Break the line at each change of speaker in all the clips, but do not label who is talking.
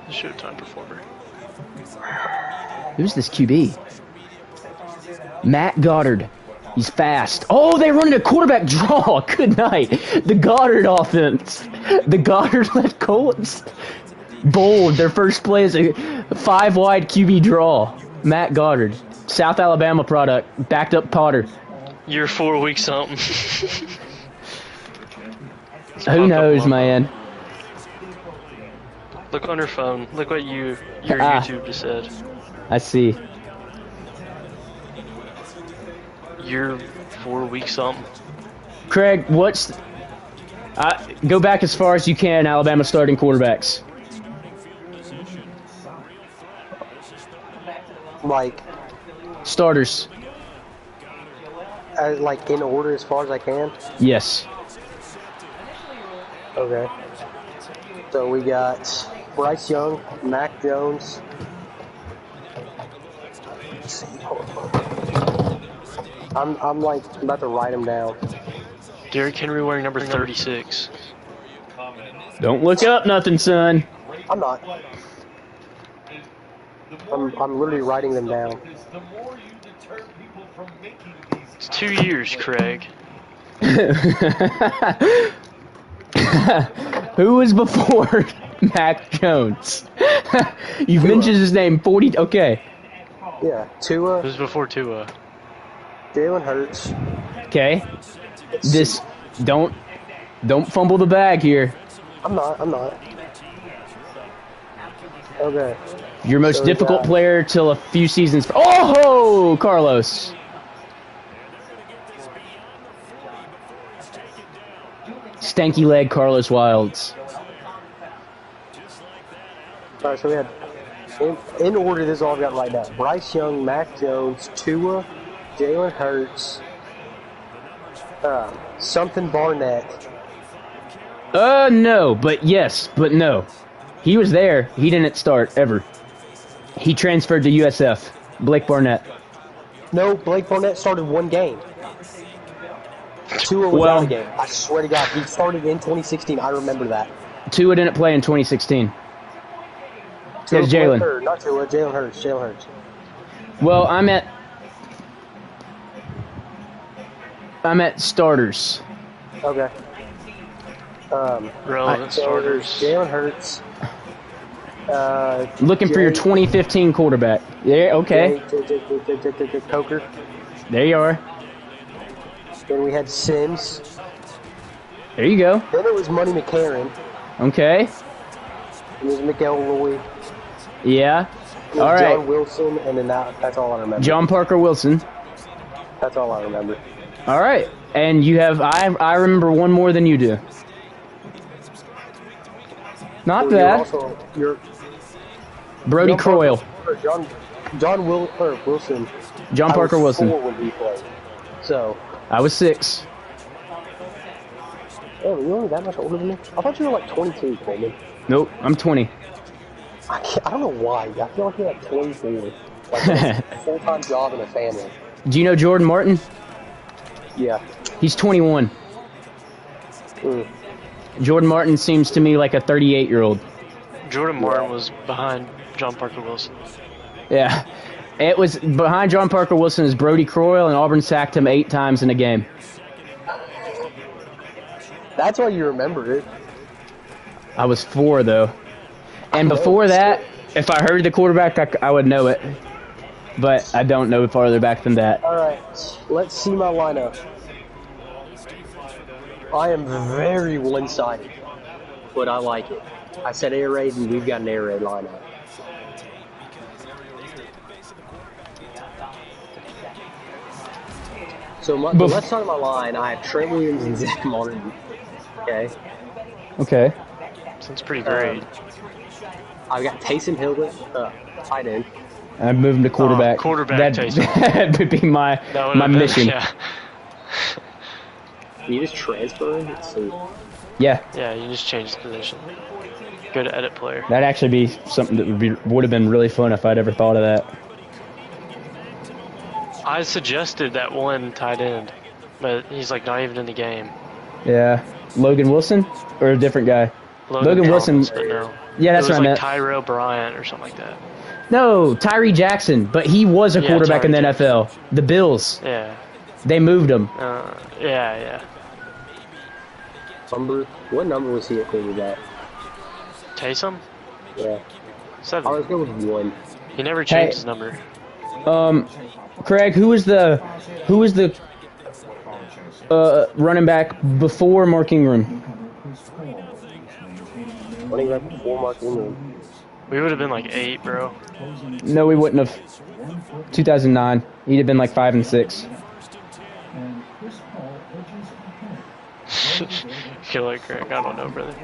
The Showtime performer.
Who's this QB? Matt Goddard. He's fast. Oh, they run a quarterback draw. Good night. The Goddard offense. The Goddard-led Colts. Bold. Their first play is a 5-wide QB draw. Matt Goddard. South Alabama product. Backed up Potter.
You're 4 weeks something.
Who knows, man?
Look on her phone. Look what your YouTube just said.
I see.
You're 4 weeks something.
Craig, go back as far as you can, Alabama starting quarterbacks.
Like
starters.
Like in order as far as I can?
Yes.
Okay. So we got Bryce Young, Mac Jones. Let's see. I'm like about to write them down.
Derrick Henry wearing number 36.
Don't look up nothing, son.
I'm not. I'm literally writing them down.
It's 2 years, Craig.
Who was before Mac Jones? You've
Tua.
mentioned his name 40. Okay.
Yeah, Tua.
Who's before Tua?
Jalen Hurts.
Okay. This don't fumble the bag here.
I'm not. Okay.
Your most difficult player till a few seasons. Oh, Carlos. Stanky leg Carlos Wilds.
Alright, so we had in order. This is all I've got right now: Bryce Young, Mac Jones, Tua, Jalen Hurts, something Barnett.
No, but yes, but no. He was there. He didn't start ever. He transferred to USF. Blake Barnett.
No, Blake Barnett started one game. Tua was out of the game. I swear to God, he started in 2016. I remember that. Tua
didn't play in 2016. There's Jalen.
Not Tua, Jalen Hurts. Jalen Hurts.
Well, I'm at starters.
Okay.
Relevant starters.
Jalen Hurts.
Looking for your 2015 quarterback. Yeah, okay.
Coker.
There you are.
Then we had Sims.
There you go.
Then it was Money McCarron.
Okay.
It was McElroy.
Yeah. All right.
John Wilson, and then that's all I remember.
John Parker Wilson.
That's all I remember.
All right. And you have, I remember one more than you do. Not bad. Brody Croyle.
John Wilson.
John Parker Wilson.
When he played. So.
I was 6.
Oh, you're only that much older than me? I thought you were like 22, Coleman.
Nope, I'm 20.
I don't know why. I feel like you're like 24. Like a full-time job and a family.
Do you know Jordan Martin?
Yeah.
He's 21. Jordan Martin seems to me like a 38-year-old.
Jordan Martin was behind John Parker Wilson.
Yeah. It was behind John Parker Wilson is Brody Croyle, and Auburn sacked him 8 times in a game.
That's why you remember it.
I was 4, though. And before that, if I heard the quarterback, I would know it. But I don't know farther back than that.
All right. Let's see my lineup. I am very one-sided, but I like it. I said air raid, and we've got an air raid lineup. So the left side of my line, I have Trent Williams and Zach Martin. Okay.
Okay.
Sounds pretty great.
I've got Taysom Hill, tight end.
I'm moving to quarterback.
Quarterback Taysom.
That would be my mission.
Yeah.
Can you just transfer him? Let's see.
Yeah.
Yeah, you just change the position. Go to edit player.
That'd actually be something that would have been really fun if I'd ever thought of that.
I suggested that one tight end, but he's like not even in the game.
Yeah. Logan Wilson? Or a different guy? Logan Wilson.
But no.
Yeah, that's
it was
what I
like
meant.
Tyrell Bryant or something like that.
No, Tyree Jackson, but he was a quarterback in the NFL. The Bills.
Yeah.
They moved him.
Yeah.
What number was he at quarterback?
Taysom?
Yeah.
7.
Let's go with 1.
He never changed his number.
Craig, who was the running back before Mark Ingram?
Running back before Mark Ingram.
We would have been like 8, bro.
No, we wouldn't have. 2009. He'd have been like 5 and 6.
Killer Craig, I don't know, brother.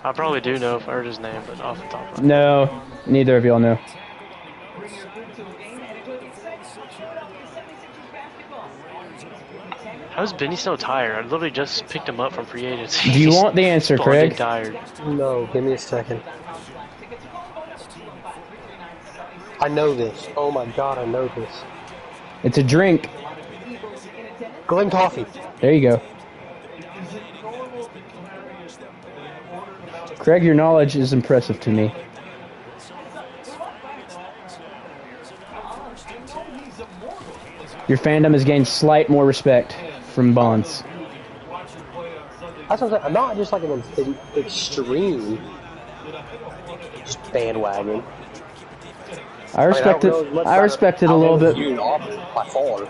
I probably do know if I heard his name, but off the top of my head.
No, neither of y'all know.
How's Benny so tired? I literally just picked him up from free agency.
Do you want the answer, Craig?
Tired.
No, give me a second. I know this. Oh my god, I know this.
It's a drink.
Glen Coffee.
There you go. Craig, your knowledge is impressive to me. Your fandom has gained slight more respect from Bonds.
That's what I'm saying. I'm not just like an extreme just bandwagon.
I respect it. I respect it a little bit.
By far.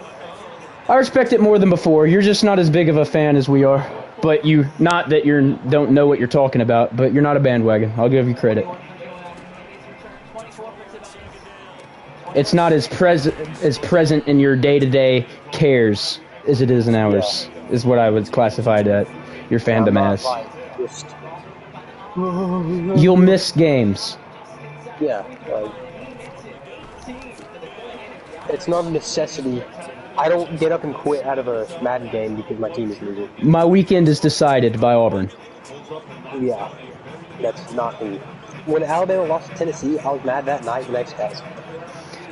I respect it more than before. You're just not as big of a fan as we are. But not that you don't know what you're talking about, but you're not a bandwagon. I'll give you credit. It's not as present in your day-to-day cares as it is in ours, is what I would classify that your fandom as. You'll miss games.
Yeah, it's not a necessity. I don't get up and quit out of a Madden game because my team is losing.
My weekend is decided by Auburn.
Yeah, that's not me. When Alabama lost to Tennessee, I was mad that night. The next day.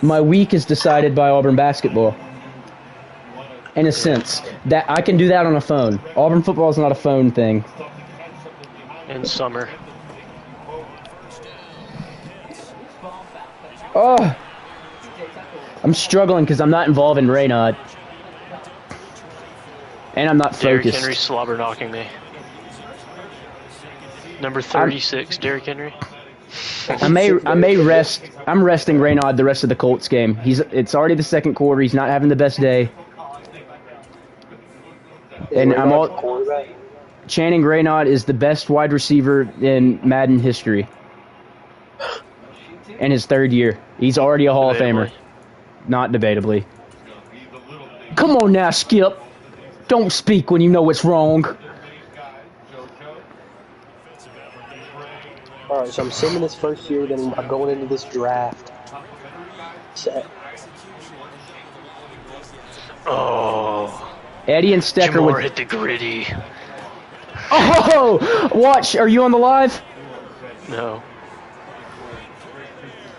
My week is decided by Auburn basketball. In a sense, that I can do that on a phone. Auburn football is not a phone thing.
In summer.
Oh, I'm struggling because I'm not involved in Raynaud. And I'm not
Derrick
focused.
Henry slobber knocking me. Number 36, Derrick Henry.
I'm resting Raynaud the rest of the Colts game. It's already the second quarter. He's not having the best day. And Channing Raynaud is the best wide receiver in Madden history. In his 3rd year. He's already a Hall of Famer. Not debatably. Come on now, Skip. Don't speak when you know it's wrong.
Alright, so I'm simming this first year, then I'm going into this draft.
Oh.
Eddie and Stecker
Jamar hit the gritty.
Oh! Watch, are you on the live?
No.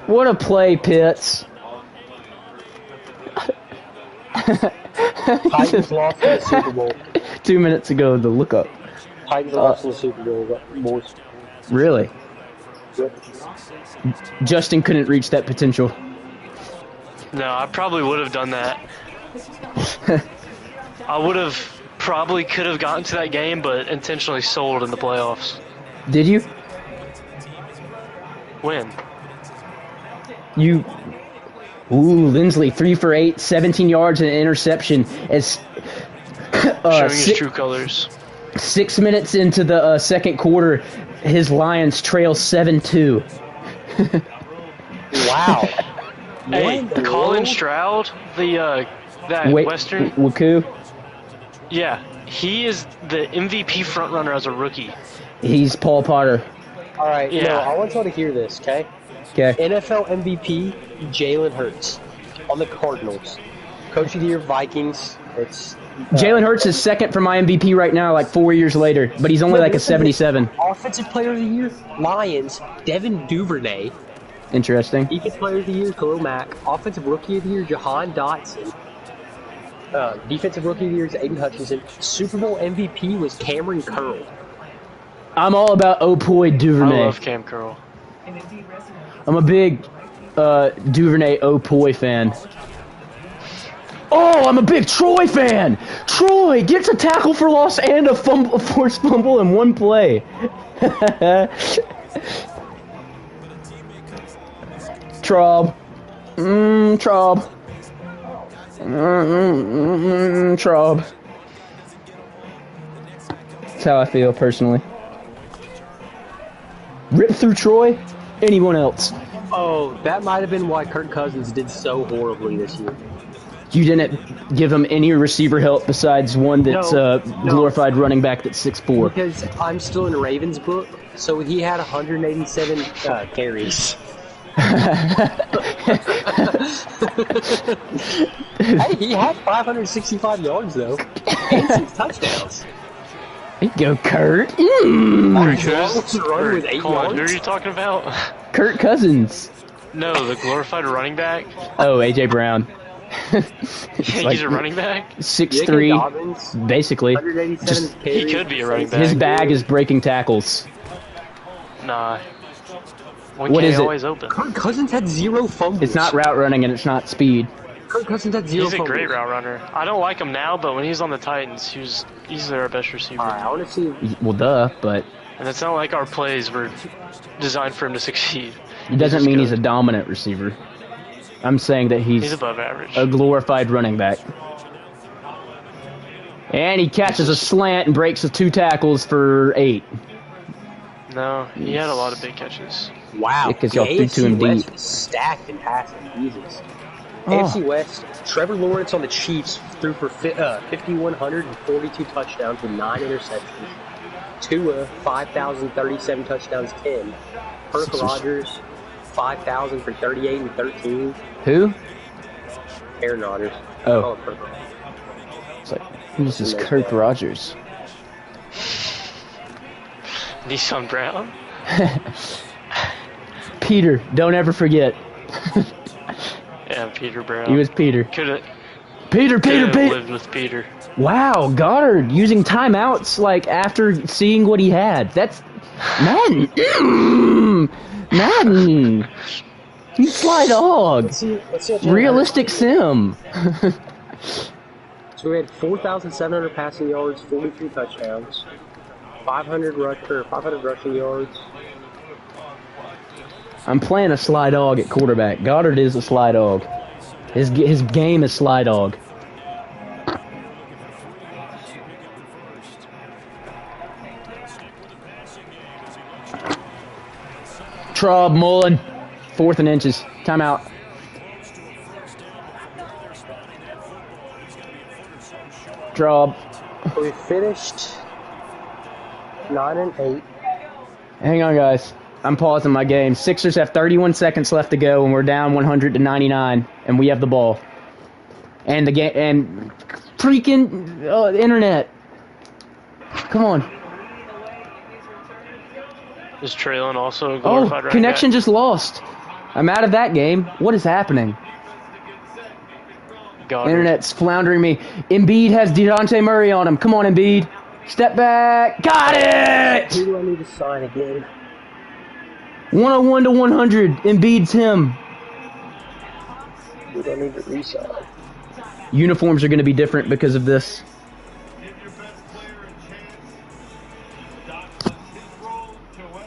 What a play, Pitts.
Titans lost in the Super Bowl.
2 minutes ago, the lookup.
Titans lost in the Super Bowl, boys.
Really?
Yep.
Justin couldn't reach that potential.
No, I probably would have done that. I would have probably could have gotten to that game, but intentionally sold in the playoffs.
Did you?
When?
Ooh, Lindsley, 3 for 8, 17 yards and an interception. As
showing his true colors.
6 minutes into the second quarter, his Lions trail 7-2.
Wow.
Hey, Colin Stroud, Western.
Waku?
Yeah, he is the MVP frontrunner as a rookie.
He's Paul Potter.
Alright,
yeah.
No, I want y'all to hear this, okay?
Okay.
NFL MVP, Jalen Hurts on the Cardinals. Coach of the Year, Vikings. It's
Jalen Hurts is second for my MVP right now, like 4 years later, but he's only like a 77.
Offensive Player of the Year, Lions, Devin Duvernay.
Interesting.
Defensive Player of the Year, Khalil Mack. Offensive Rookie of the Year, Jahan Dotson. Defensive Rookie of the Year is Aiden Hutchinson. Super Bowl MVP was Cameron Curl.
I'm all about Opoy
I
Duvernay.
love Cam Curl.
I'm a big Duvernay Opoy fan. Oh, I'm a big Troy fan. Troy gets a tackle for loss and a forced fumble in one play. Trob. Trob. Trob. That's how I feel personally. Rip through Troy? Anyone else?
Oh, that might have been why Kirk Cousins did so horribly this year.
You didn't give him any receiver help besides one that's
No.
glorified running back that's 6'4".
Because I'm still in Ravens book, so he had 187 carries. Hey, he had 565 yards though, and 6 touchdowns.
There you go, Kurt.
Longest run with 8
Hold on, who are
yards.
you talking about?
Kurt Cousins.
No, the glorified running back.
Oh, AJ Brown.
He's a running back.
6'3",
Dobbins,
basically.
187 carries.
He could be a running back.
His bag is breaking tackles.
Nah.
What is it?
Always open.
Kirk Cousins had 0 fumbles.
It's not route running and it's not speed.
Kirk Cousins had 0
He's a
fumbles.
great route runner. I don't like him now, but when he's on the Titans, he was easily our best receiver.
Alright, I want to see.
Well, duh, but
And it's not like our plays were designed for him to succeed.
it doesn't
just
mean
good.
he's a dominant receiver. I'm saying that
He's
he's
above average.
a glorified running back. And he catches a slant and breaks with 2 tackles for 8.
No, he had a lot of big catches.
Wow,
Because
the
y'all threw
AFC
to him
West
deep.
is stacked in passing. Jesus.
Oh.
AFC West, Trevor Lawrence on the Chiefs threw for 5,142 touchdowns with 9 interceptions. Tua, 5,037 touchdowns, 10. Kirk
Sixers.
Rodgers, 5,000 for 38 and 13.
Who?
Aaron Rodgers.
Oh.
Kirk Rodgers.
It's like, who's this Kirk Rogers?
Nissan Brown?
Peter, don't ever forget.
Yeah, Peter Brown.
He was Peter.
Could've
Peter.
lived with Peter.
Wow, Goddard using timeouts like after seeing what he had. That's Madden. Madden. You sly dog.
Let's see what
Realistic sim.
So we had 4,700 passing yards, 43 touchdowns, 500 rushing yards.
I'm playing a sly dog at quarterback. Goddard is a sly dog. His game is sly dog. Trob, Mullen. 4th and inches. Timeout. Trob.
We finished 9-8.
Hang on, guys. I'm pausing my game. Sixers have 31 seconds left to go, and we're down 100-99, and we have the ball. And the game, and freaking internet. Come on.
Is Traylon also a glorified running
connection
back?
just lost. I'm out of that game. What is happening?
Goddard.
Internet's floundering me. Embiid has DeJounte Murray on him. Come on, Embiid. Step back. Got it!
Who do I need to sign again?
101 to 100. Embiid's him.
Who do I need to re-sign?
Uniforms are going to be different because of this.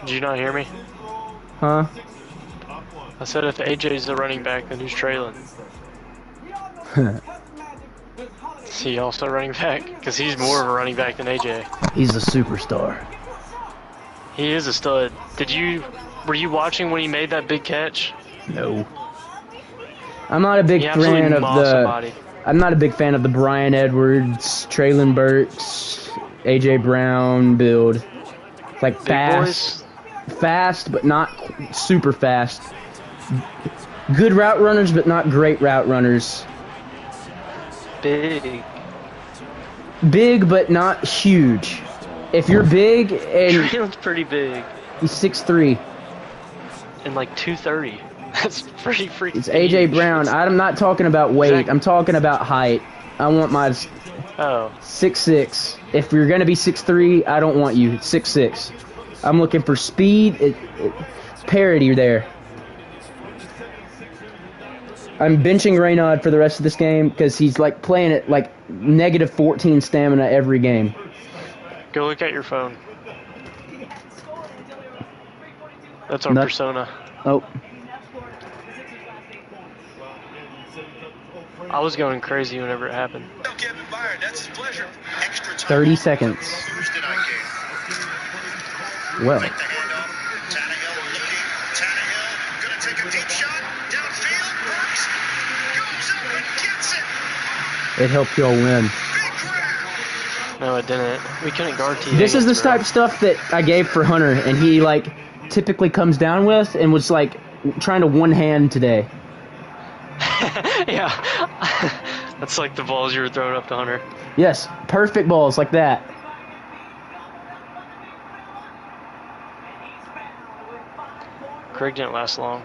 Did you not hear me?
Huh?
I said if AJ's the running back, then who's Traylon? Is he also running back? Because he's more of a running back than AJ.
He's a superstar.
He is a stud. Were you watching when he made that big catch?
No. I'm not a big
He absolutely
fan of
mauled
the.
somebody.
I'm not a big fan of the Brian Edwards, Traylon Burks, AJ Brown build. It's like
Big
fast, but not super fast. Good route runners, but not great route runners.
Big.
Big, but not huge. If you're big and
Traylon's pretty big.
he's 6'3",
And like 230. That's pretty freaking
it's AJ
huge.
Brown. I'm not talking about weight.
Exactly.
I'm talking about height. I want my
Oh.
6'6". If you're gonna be 6'3", I don't want you. 6'6". I'm looking for speed. Parity there. I'm benching Reynaud for the rest of this game because he's like playing at like negative 14 stamina every game.
Go look at your phone. That's our persona.
Oh.
I was going crazy whenever it happened.
30 seconds. Well. It helped y'all win.
No, it didn't. We couldn't guard T.
This is the type of stuff that I gave for Hunter, and he like typically comes down with, and was like trying to one hand today.
Yeah, that's like the balls you were throwing up to Hunter.
Yes, perfect balls like that.
Craig didn't last long.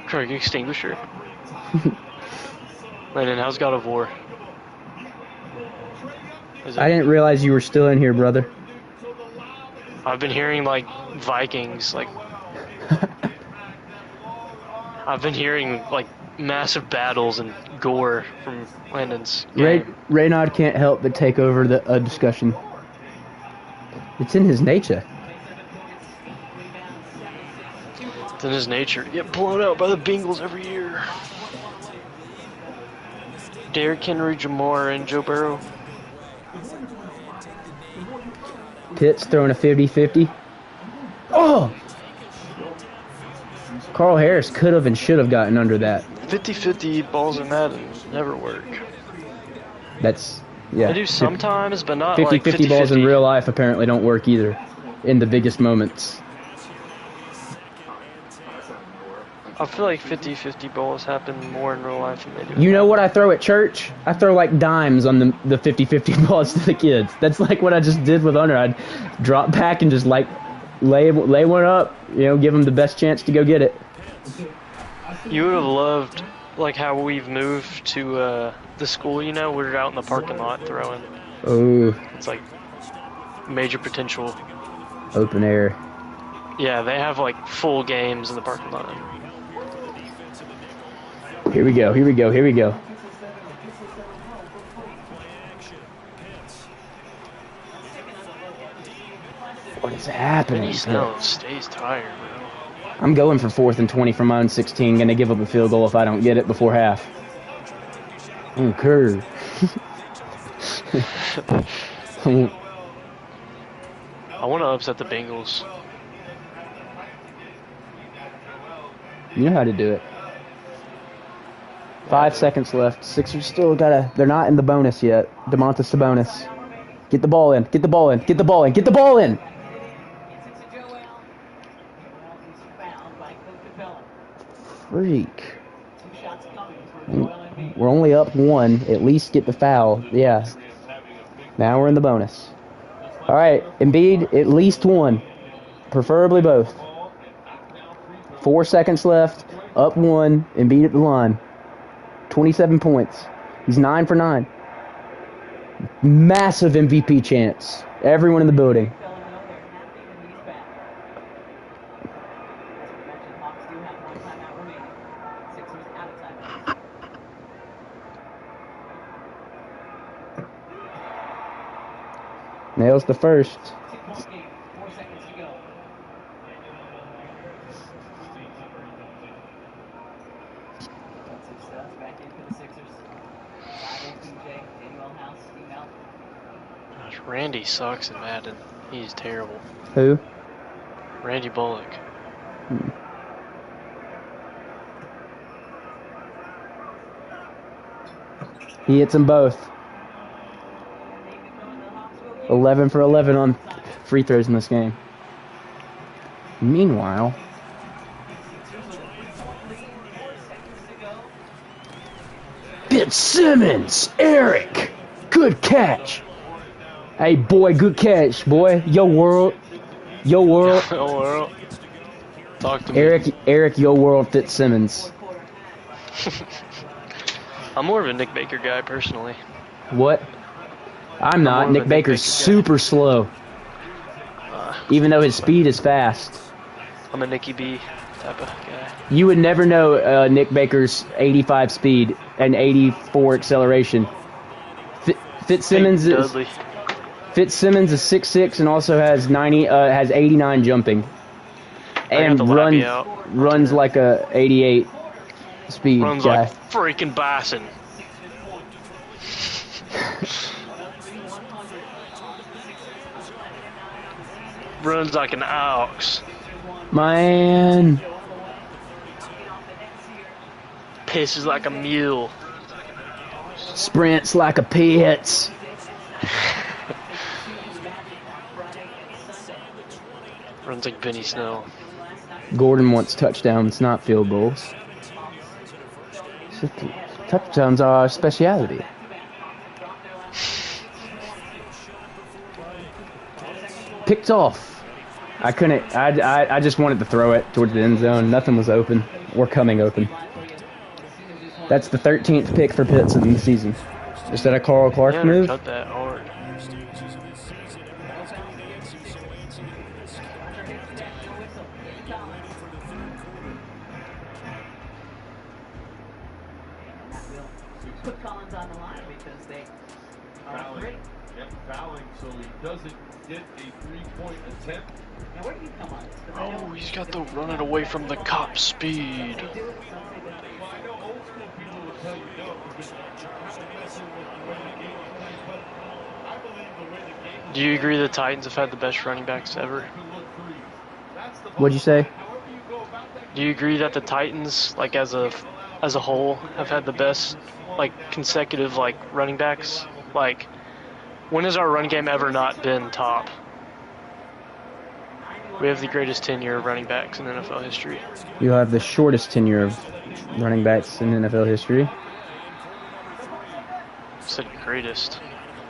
Craig, extinguisher. Landon, how's God of War?
I didn't realize you were still in here, brother.
I've been hearing like Vikings, like I've been hearing like massive battles and gore from Landon's game.
Reynaud can't help but take over the discussion. It's in his nature.
It's in his nature to get blown out by the Bengals every year. Derrick Henry, Jamar, and Joe Burrow.
Pitts throwing a 50-50. Oh! Carl Harris could have and should have gotten under that.
50-50 balls in Madden never work.
That's, yeah.
They do sometimes, but not
50-50
like 50-50
balls in real life apparently don't work either in the biggest moments.
I feel like 50-50 balls happen more in real life than they do.
You know what I throw at church? I throw like dimes on the 50-50 balls to the kids. That's like what I just did with Hunter. I'd drop back and just like lay one up, you know, give them the best chance to go get it.
You would have loved like how we've moved to the school, you know, we're out in the parking lot throwing.
Oh.
It's like major potential.
Open air.
Yeah, they have like full games in the parking lot.
Here we go, here we go, here we go. What is happening?
Benny Snell stays tired, bro.
I'm going for 4th and 20 from my own 16. Gonna give up a field goal if I don't get it before half. Curve.
I want to upset the Bengals.
You know how to do it. 5 seconds left. Sixers still gotta. They're not in the bonus yet. DeMontis Sabonis. Get the ball in. Get the ball in. Get the ball in. Get the ball in. Freak. We're only up 1. At least get the foul. Yeah. Now we're in the bonus. All right, Embiid, at least 1. Preferably both. 4 seconds left. Up 1. Embiid at the line. 27 points. He's 9 for 9. Massive MVP chance. Everyone in the building. Nails the first.
Gosh, Randy sucks in Madden. He's terrible.
Who?
Randy Bullock.
He hits them both. 11 for 11 on free throws in this game. Meanwhile, Fitzsimmons, Eric, good catch. Hey boy, good catch, boy. Yo world, yo world.
Yo world. Talk to me.
Eric, yo world, Fitzsimmons.
I'm more of a Nick Baker guy personally.
What? I'm not. Nick Baker's super slow. Even though his speed is fast.
I'm a Nicky B type of guy.
You would never know Nick Baker's 85 speed and 84 acceleration. Fitzsimmons is 6'6" and also has 89 jumping. And runs like a 88 speed
runs
guy.
Like freaking bison. Runs like an ox.
Man.
Pisses like a mule.
Sprints like a Pitts.
Runs like Benny Snell.
Gordon wants touchdowns, not field goals. Touchdowns are our speciality. Picked off. I couldn't. I just wanted to throw it towards the end zone. Nothing was open or coming open. That's the 13th pick for Pitts in the season. Is that a Carl Clark move?
Cut that hard.
Put Collins on the line because they are free.
Yep, fouling, so he doesn't get a three-point attempt.
Now where do you come on?
Oh, he's got the running away from the cop speed. Do you agree the Titans have had the best running backs ever?
What'd you say?
Do you agree that the Titans, like as a whole, have had the best, like, consecutive, like, running backs? Like, when has our run game ever not been top? We have the greatest tenure of running backs in NFL history.
You have the shortest tenure of running backs in NFL history.
I said greatest.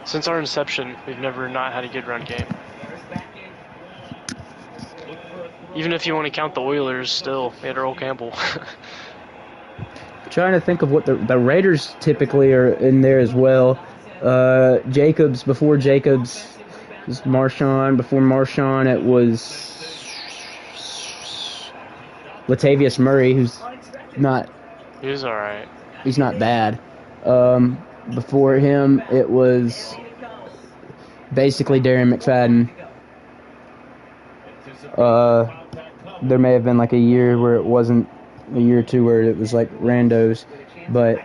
Since our inception, we've never not had a good run game. Even if you want to count the Oilers, still, we had Earl Campbell.
Trying to think of what the Raiders typically are in there as well. Jacobs, before Jacobs was Marshawn. Before Marshawn, it was Latavius Murray, who's not...
He's alright.
He's not bad. Before him, it was basically Darren McFadden. There may have been like a year where it wasn't, a year or two where it was like randos, but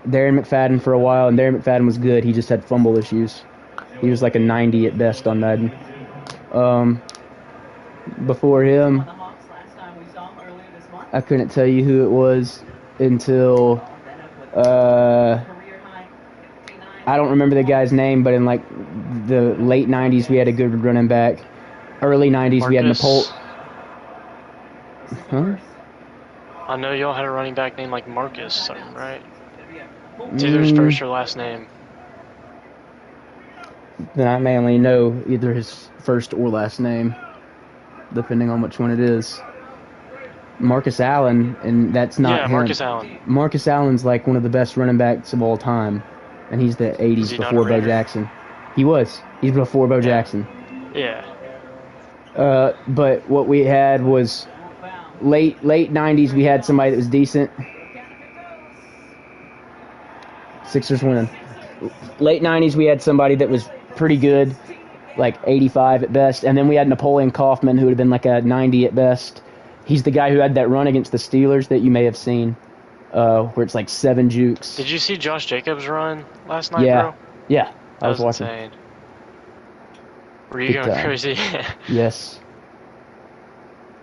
Darren McFadden for a while, and Darren McFadden was good. He just had fumble issues. He was like a 90 at best on Madden. Before him, I couldn't tell you who it was until I don't remember the guy's name, but in like the late 90s we had a good running back. Early 90s we had Napoleon. Huh?
I know y'all had a running back named like Marcus, something, right? It's either his first or last name.
Then I may only know either his first or last name, depending on which one it is. Marcus Allen, and that's not him.
Marcus Allen.
Marcus Allen's like one of the best running backs of all time, and he's the 80s before Bo Jackson. He was. He's before Bo Jackson.
Yeah.
But what we had was late 90s. We had somebody that was decent. Sixers win. Late 90s, we had somebody that was pretty good, like 85 at best, and then we had Napoleon Kaufman, who would have been like a 90 at best. He's the guy who had that run against the Steelers that you may have seen, where it's like 7 jukes.
Did you see Josh Jacobs run last night,
yeah.
bro?
Yeah, I was
watching.
watching.
Insane. Were you going crazy?
Yes.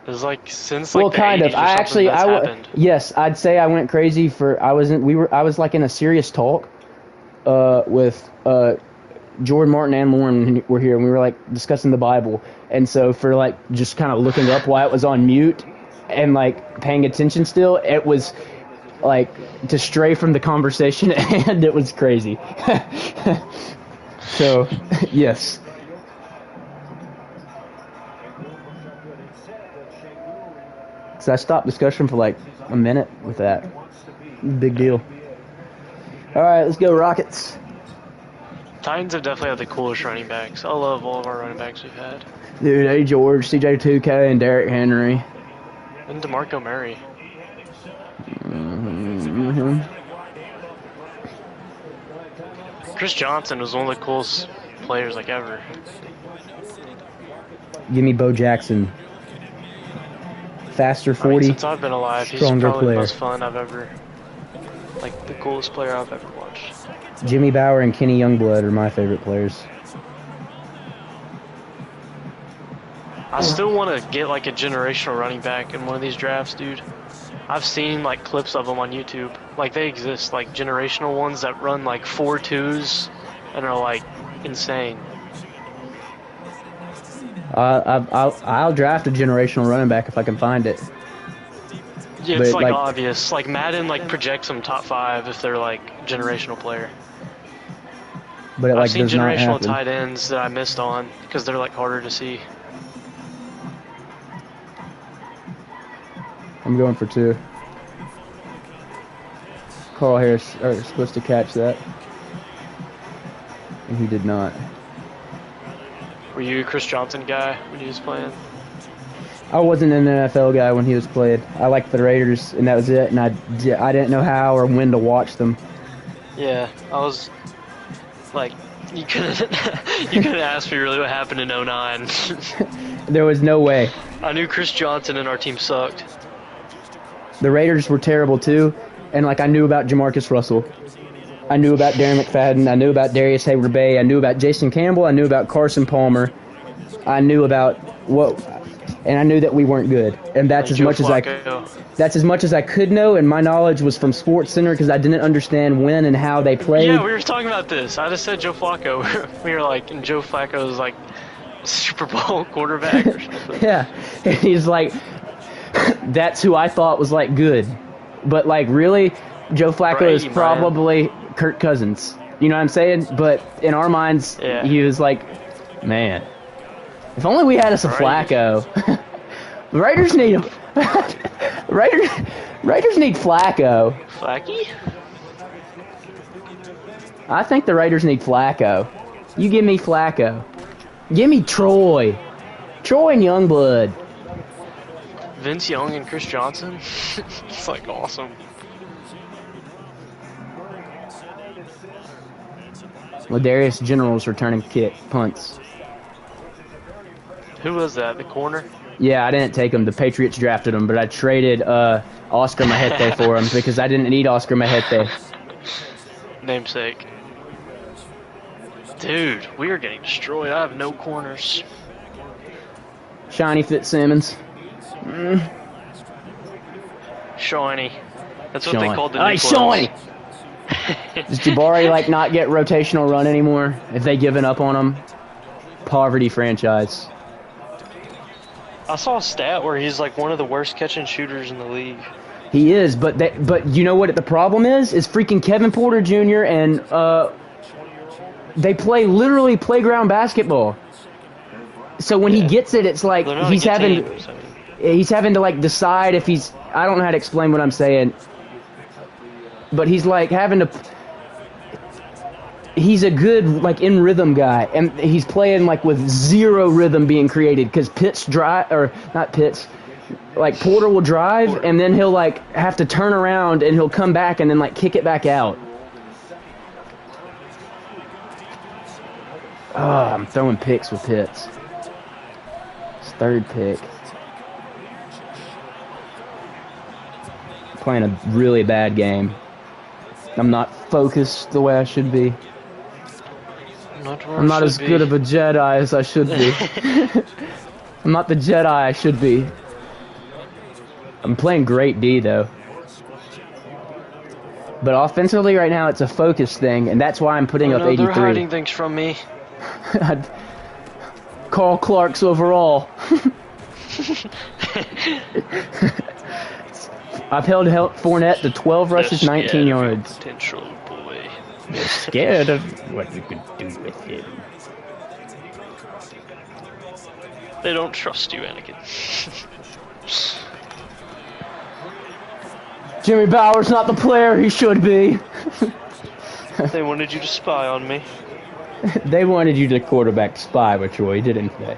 It was like since like
well,
the
kind
80s
of. I actually,
happened.
Yes, I'd say I went crazy for. I was like in a serious talk, with Jordan Martin and Lauren were here, and we were like discussing the Bible, and so for like just kind of looking up why it was on mute, and like paying attention still, it was like to stray from the conversation, and it was crazy. So, yes. So I stopped discussion for like a minute with that. Big deal. All right, let's go Rockets.
Titans have definitely had the coolest running backs. I love all of our running backs we've had.
Dude, Eddie George, CJ2K, and Derrick Henry.
And DeMarco Murray.
Mm-hmm.
Chris Johnson was one of the coolest players like ever.
Give me Bo Jackson. Faster 40.
I mean, since I've been alive, he's
stronger
probably
player.
the most fun I've ever, like the coolest player I've ever watched.
Jimmy Bauer and Kenny Youngblood are my favorite players.
I still want to get like a generational running back in one of these drafts, dude. I've seen like clips of them on YouTube. Like they exist, like generational ones that run like 4.2s and are like insane.
I'll draft a generational running back if I can find it.
Yeah,
But,
it's like
like-
obvious. Like Madden like projects them top 5 if they're like generational player.
But it
I've
like
seen
does not
generational
happen.
tight ends that I missed on because they're like harder to see.
I'm going for 2. Carl Harris are supposed to catch that, and he did not.
Were you a Chris Johnson guy when he was playing?
I wasn't an NFL guy when he was playing. I liked the Raiders, and that was it. And I didn't know how or when to watch them.
Yeah, I was like, you couldn't ask me really what happened in 09.
There was no way.
I knew Chris Johnson and our team sucked.
The Raiders were terrible too, and like I knew about Jamarcus Russell. I knew about Darren McFadden. I knew about Darius Hayward-Bay. I knew about Jason Campbell. I knew about Carson Palmer. I knew about and I knew that we weren't good. And that's
Like
as
Joe
much
Flacco.
that's as much as I could know. And my knowledge was from Sports Center because I didn't understand when and how they played.
Yeah, we were talking about this. I just said Joe Flacco. We were like, and Joe Flacco was like Super Bowl quarterback or something.
Yeah, and he's like, that's who I thought was like good, but like really, Joe Flacco
Brady,
is
man.
probably Kirk Cousins. You know what I'm saying? But in our minds,
Yeah.
he was like, man, if only we had us a
Brady.
Flacco. Raiders need him. Raiders need Flacco.
Flacky?
I think the Raiders need Flacco. You give me Flacco. Give me Troy. Troy and Youngblood.
Vince Young and Chris Johnson? It's like awesome.
Ladarius General's returning punts.
Who was that? The corner?
Yeah, I didn't take him. The Patriots drafted him, but I traded Oscar Mahete for him because I didn't need Oscar Mahete.
Namesake. Dude, we are getting destroyed. I have no corners.
Shiny Fitzsimmons.
Shiny. That's what they
Shiny.
called the
Hey,
new
Shiny!
clothes.
Does Jabari like not get rotational run anymore? If they given up on him? Poverty franchise.
I saw a stat where he's like one of the worst catch and shooters in the league.
He is, but you know what the problem is? Is freaking Kevin Porter Jr. and they play literally playground basketball. So when he gets it, it's like
They're not a
he's
good
having
team, so-
he's having to like decide if he's, I don't know how to explain what I'm saying, but he's like having to, he's a good like in rhythm guy, and he's playing like with zero rhythm being created because like Porter will drive and then he'll like have to turn around and he'll come back and then like kick it back out. Oh, I'm throwing picks with Pitts. It's third pick. Playing a really bad game. I'm not focused the way I should be. I'm not as good of a Jedi as I should be. I'm not the Jedi I should be. I'm playing great D though. But offensively right now it's a focus thing, and that's why I'm putting up 83.
They're hiding things from me.
Carl Clark's overall. I've held Fournette to 12 rushes, 19 yards.
Potential boy.
They're scared of what you could do with him.
They don't trust you, Anakin.
Jimmy Bauer's not the player he should be.
They wanted you to spy on me.
They wanted you to quarterback spy with Troy, didn't they?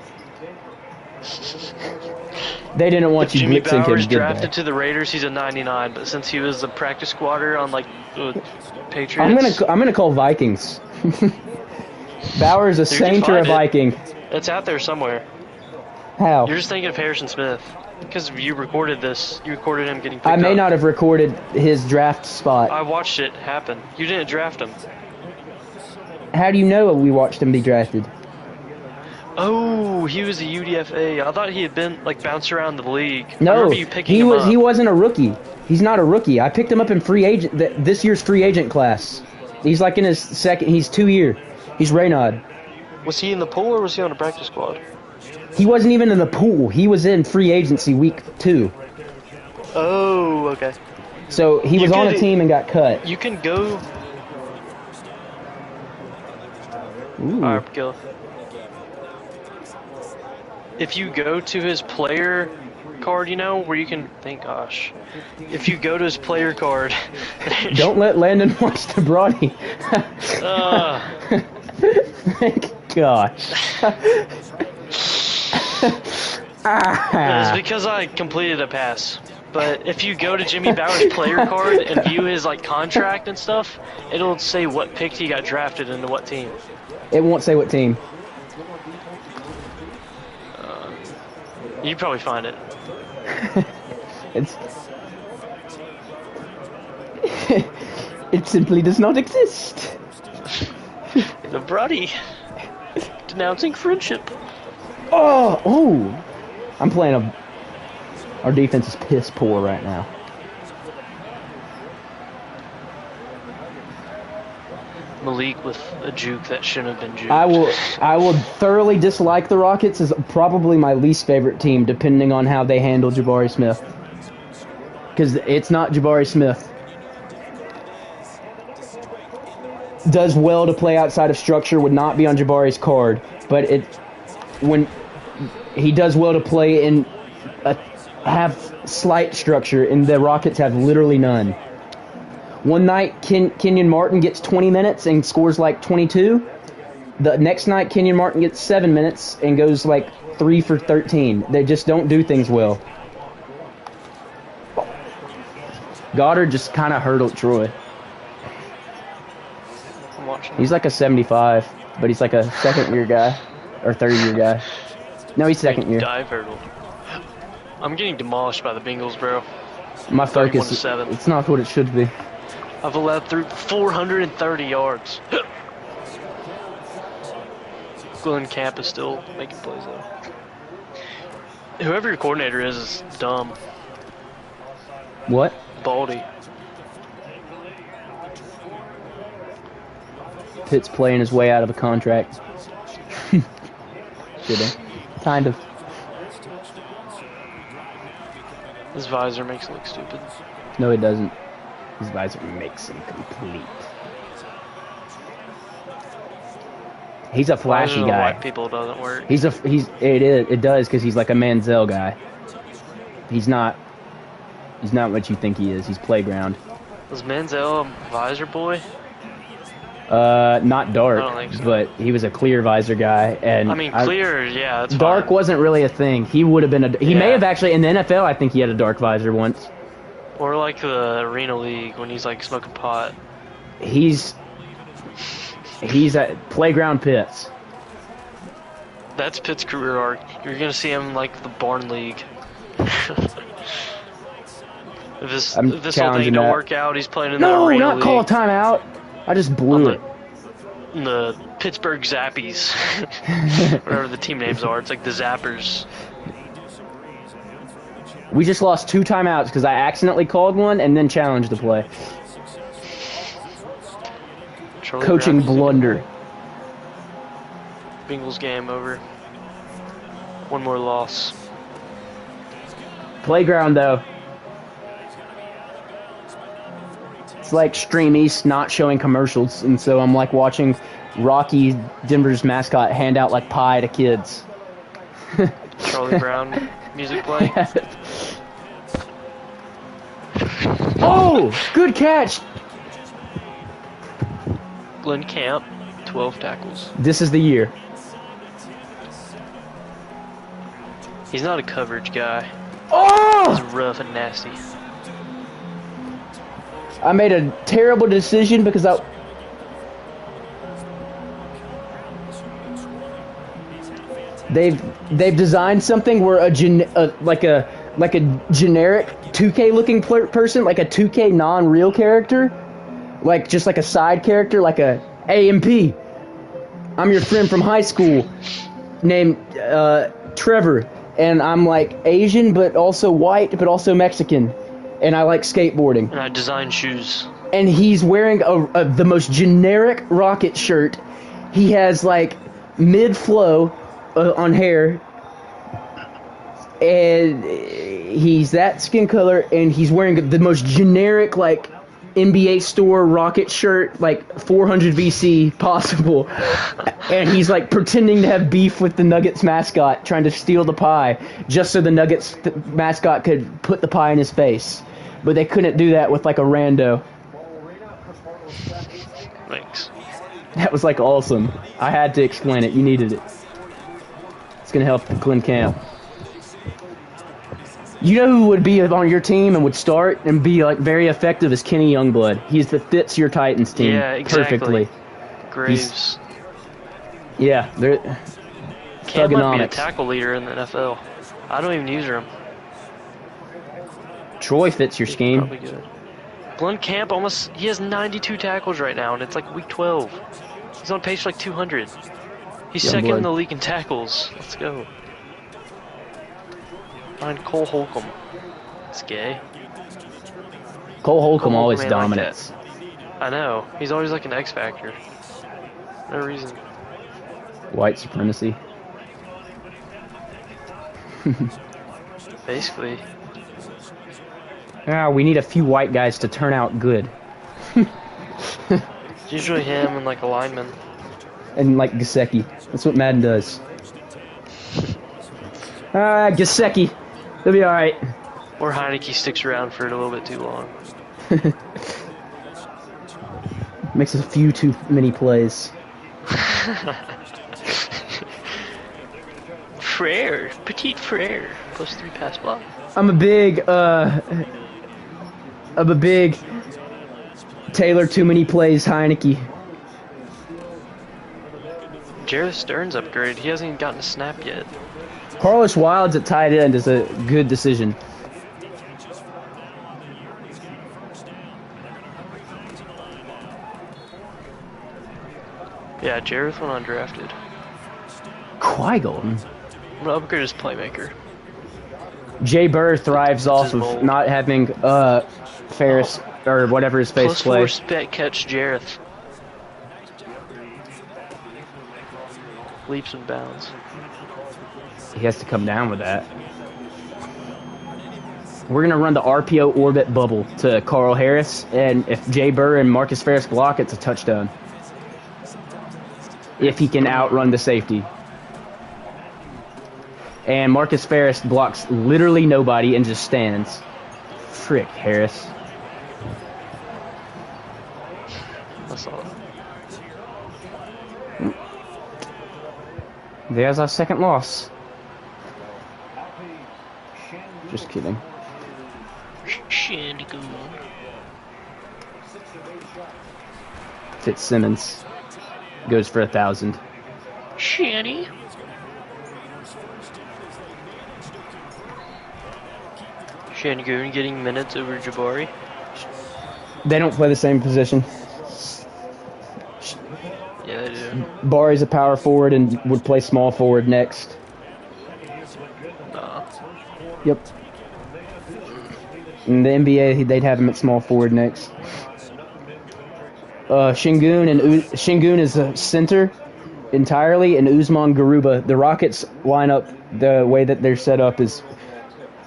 They didn't want
If
you
Jimmy
blitzing him,
Bowers
did
drafted
they?
to the Raiders, he's a 99. But since he was the practice squatter on like the Patriots,
I'm gonna call Vikings. Bowers a
Dude, you
Saint or a
find it.
Viking?
it's out there somewhere.
How?
You're just thinking of Harrison Smith because you recorded this. You recorded him getting picked
I may
up.
not have recorded his draft spot.
I watched it happen. You didn't draft him.
How do you know we watched him be drafted?
Oh, he was a UDFA. I thought he had been like bounced around the league. I
No,
remember you picking him up.
he wasn't a rookie. He's not a rookie. I picked him up in free agent this year's free agent class. He's like in his second. He's 2-year. He's Raynaud.
Was he in the pool or was he on a practice squad?
He wasn't even in the pool. He was in free agency week 2.
Oh, okay.
So he was on a
could-
team and got cut.
You can go.
Ooh.
Alright, Gil. If you go to his player card, you know, where you can. Thank gosh. If you go to his player card.
Don't let Landon watch the Brody. Thank gosh.
It's because I completed a pass. But if you go to Jimmy Bauer's player card and view his like contract and stuff, it'll say what pick he got drafted into what team.
It won't say what team.
You'd probably find it.
It's it simply does not exist.
The Brody denouncing friendship.
Oh! I'm playing our defense is piss poor right now.
Malik with a juke that shouldn't have been juked.
I will thoroughly dislike the Rockets as probably my least favorite team, depending on how they handle Jabari Smith. Because it's not Jabari Smith. Does well to play outside of structure, would not be on Jabari's card, but when he does well to play in have slight structure, and the Rockets have literally none. One night, Kenyon Martin gets 20 minutes and scores like 22. The next night, Kenyon Martin gets 7 minutes and goes like 3 for 13. They just don't do things well. Goddard just kind of hurdled Troy.
I'm watching.
He's like a 75, but he's like a second-year guy or third-year guy. No, he's second year.
Dive hurdle. I'm getting demolished by the Bengals, bro.
My focus,
31-7.
it's not what it should be.
I've allowed through 430 yards. Glenn Camp is still making plays though. Whoever your coordinator is dumb.
What?
Baldy.
Pitt's playing his way out of a contract. Should have. Kind of.
His visor makes it look stupid.
No, it doesn't. His visor makes him complete. He's a flashy
Visors on
guy.
white people doesn't work.
It does because he's like a Manziel guy. He's not what you think he is. He's playground.
Was Manziel a visor boy?
Not dark,
I don't think so.
but he was a clear visor guy, and
I mean, clear, yeah, that's
dark
fine.
wasn't really a thing. He would have been he may
Yeah.
have actually in the NFL. I think he had a dark visor once.
Or like the Arena League when he's like smoking pot.
He's at playground Pitts.
That's Pitt's career arc. You're gonna see him like the Barn League. If this
I'm
whole thing
challenging
don't
that.
work out, he's playing in the
No,
Arena
not
League.
call a timeout. I just blew it.
In the Pittsburgh Zappies. Whatever the team names are. It's like the Zappers.
We just lost 2 timeouts because I accidentally called one and then challenged the play.
Charlie
Coaching
Brown.
blunder.
Bengals game over. One more loss.
Playground though. It's like Stream East not showing commercials, and so I'm like watching Rocky, Denver's mascot, hand out like pie to kids.
Charlie Brown music playing.
Oh, good catch.
Glenn Camp 12 tackles.
This is the year.
He's not a coverage guy.
Oh!
He's rough and nasty.
I made a terrible decision because they've designed something where like a generic 2K looking person, like a 2K non-real character, like just like a side character, like a AMP. I'm your friend from high school named Trevor, and I'm like Asian but also white but also Mexican, and I like skateboarding.
And I design shoes.
And he's wearing the most generic Rocket shirt. He has like mid-flow on hair, and he's that skin color, and he's wearing the most generic like NBA store Rocket shirt, like 400 VC possible, and he's like pretending to have beef with the Nuggets mascot, trying to steal the pie just so the Nuggets mascot could put the pie in his face, but they couldn't do that with like a rando.
Thanks.
That was like awesome. I had to explain it. You needed it. It's gonna help Glenn Camp. You know who would be on your team and would start and be like very effective is Kenny Youngblood. He's the fits your Titans team perfectly.
Graves.
Yeah, they're
Camp might be a
thugonomics.
tackle leader in the NFL. I don't even use him.
Troy fits your scheme.
Probably good. Glenn Camp he has 92 tackles right now, and it's like week 12. He's on pace for like 200. He's second in the league in tackles. Let's go. Find Cole Holcomb. It's gay.
Cole Holcomb always
ain't
dominates.
Like that. I know. He's always like an X factor. No reason.
White supremacy.
Basically.
Ah, we need a few white guys to turn out good.
It's usually him and like a lineman.
And like Gasecki. That's what Madden does. Gasecki. He'll be alright.
Or Heineke sticks around for it a little bit too long.
Makes a few too many plays.
Frere. Petite Frere. +3 pass block.
I'm a big Taylor too many plays Heineke.
Jarrett Stern's upgrade. He hasn't even gotten a snap yet.
Carlos Wilds at tight end is a good decision.
Yeah, Jareth went undrafted.
Qui-Golden.
I'm gonna upgrade his playmaker.
Jay Burr thrives off of not having Ferris or whatever his face
+4
plays.
spec catch Jareth. Leaps and bounds.
He has to come down with that. We're going to run the RPO orbit bubble to Carl Harris, and if Jay Burr and Marcus Ferris block, it's a touchdown. If he can outrun the safety. And Marcus Ferris blocks literally nobody and just stands. Frick, Harris.
That's all.
There's our second loss. Just kidding.
Shandigoon.
Fitzsimmons goes for 1,000.
Shanny. Shandigoon getting minutes over Jabari.
They don't play the same position.
Yeah, they do.
Bari's a power forward and would play small forward next.
Nah.
Yep. In the NBA, they'd have him at small forward next. Shingun is a center entirely, and Usman Garuba. The Rockets lineup, the way that they're set up is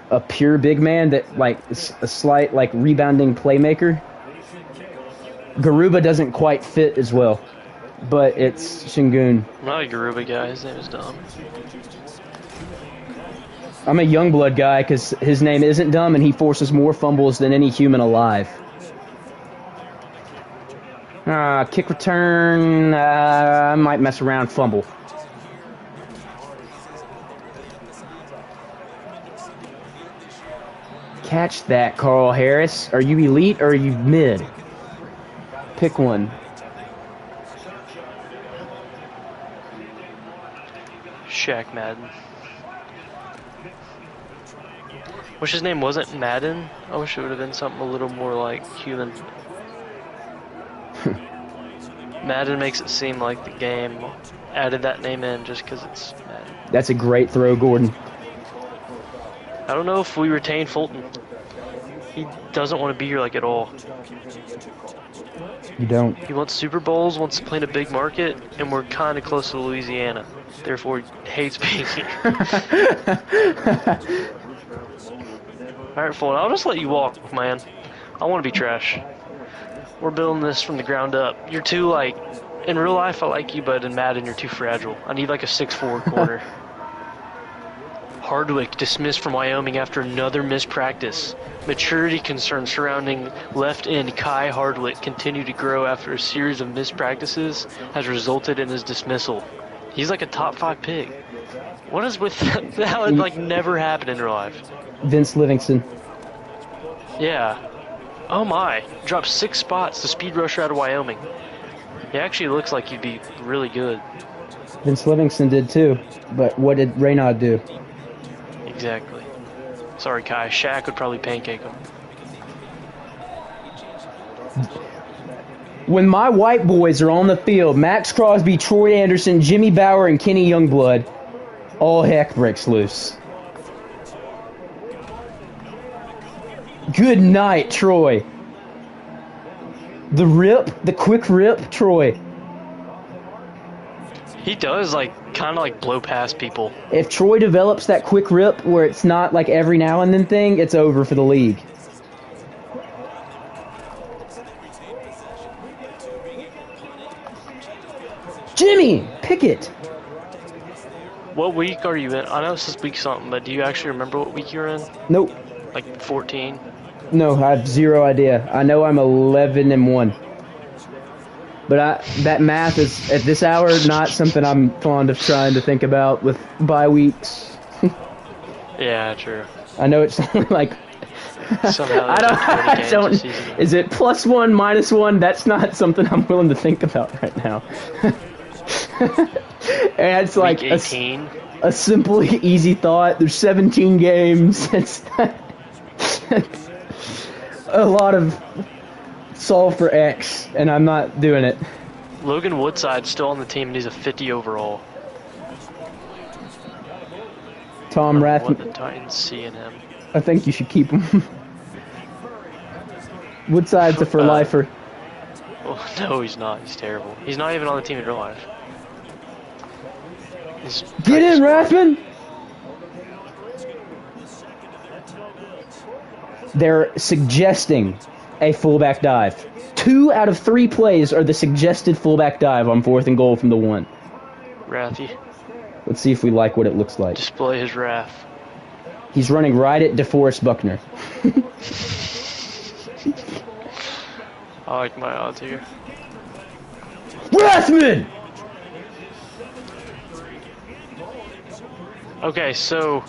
a pure big man that like is a slight like rebounding playmaker. Garuba doesn't quite fit as well, but it's Shingun.
I'm not a Garuba guy. His name is dumb.
I'm a Youngblood guy because his name isn't dumb and he forces more fumbles than any human alive. Kick return. I might mess around. Fumble. Catch that, Carl Harris. Are you elite or are you mid? Pick one.
Shaq Madden. Wish his name wasn't Madden. I wish it would have been something a little more like human. Madden makes it seem like the game added that name in just because it's Madden.
That's a great throw, Gordon.
I don't know if we retain Fulton. He doesn't want to be here like at all.
You don't.
He wants Super Bowls, wants to play in a big market, and we're kind of close to Louisiana. Therefore, he hates being here. Alright, Fulton, I'll just let you walk, man. I want to be trash. We're building this from the ground up. You're too, like, in real life I like you, but in Madden you're too fragile. I need like a 6'4" corner. Hardwick dismissed from Wyoming after another missed practice. Maturity concerns surrounding left end Kai Hardwick continue to grow after a series of missed practices has resulted in his dismissal. He's like a top 5 pick. What is with that? That would like never happen in real life.
Vince Livingston.
Yeah. Oh my. Dropped 6 spots to speed rusher out of Wyoming. He actually looks like he'd be really good.
Vince Livingston did too. But what did Raynaud do?
Exactly. Sorry, Kai. Shaq would probably pancake him.
When my white boys are on the field, Max Crosby, Troy Anderson, Jimmy Bauer, and Kenny Youngblood, all heck breaks loose. Good night, Troy. The quick rip, Troy.
He does, like, kind of like blow past people.
If Troy develops that quick rip where it's not like every now and then thing, it's over for the league. Jimmy Pickett.
What week are you in? I know this is week something, but do you actually remember what week you're in?
Nope.
Like 14?
No, I have zero idea. I know I'm 11-1. But that math is, at this hour, not something I'm fond of trying to think about with bye weeks.
Yeah, true.
I know it's only like...
Somehow
I don't... Is it +1, -1? That's not something I'm willing to think about right now. And it's like
week 18?
a simple, easy thought. There's 17 games. It's a lot of... solve for X, and I'm not doing it.
Logan Woodside's still on the team, and he's a 50 overall.
Tom
What
Rathman.
the Titans see in him.
I think you should keep him. Woodside's a for lifer.
Well, no, he's not. He's terrible. He's not even on the team in real life.
Get in, Rathman! They're suggesting a fullback dive. 2 out of 3 plays are the suggested fullback dive on 4th and goal from the 1.
Wrathy.
Let's see if we like what it looks like.
Display his wrath.
He's running right at DeForest Buckner.
I like my odds here.
Rathman!
Okay, so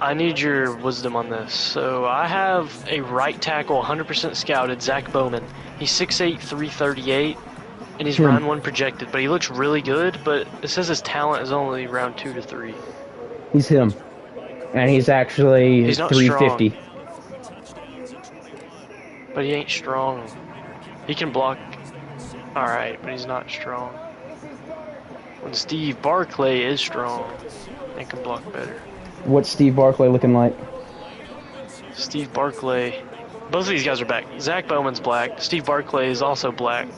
I need your wisdom on this. So I have a right tackle 100% scouted, Zach Bowman. He's 6'8", 338, and he's round 1 projected, but he looks really good, but it says his talent is only round 2 to 3.
He's him. And he's actually
He's not
350.
But he ain't strong. He can block alright, but he's not strong. When Steve Barclay is strong and can block better.
What's Steve Barclay looking like?
Steve Barclay. Both of these guys are back. Zach Bowman's black. Steve Barclay is also black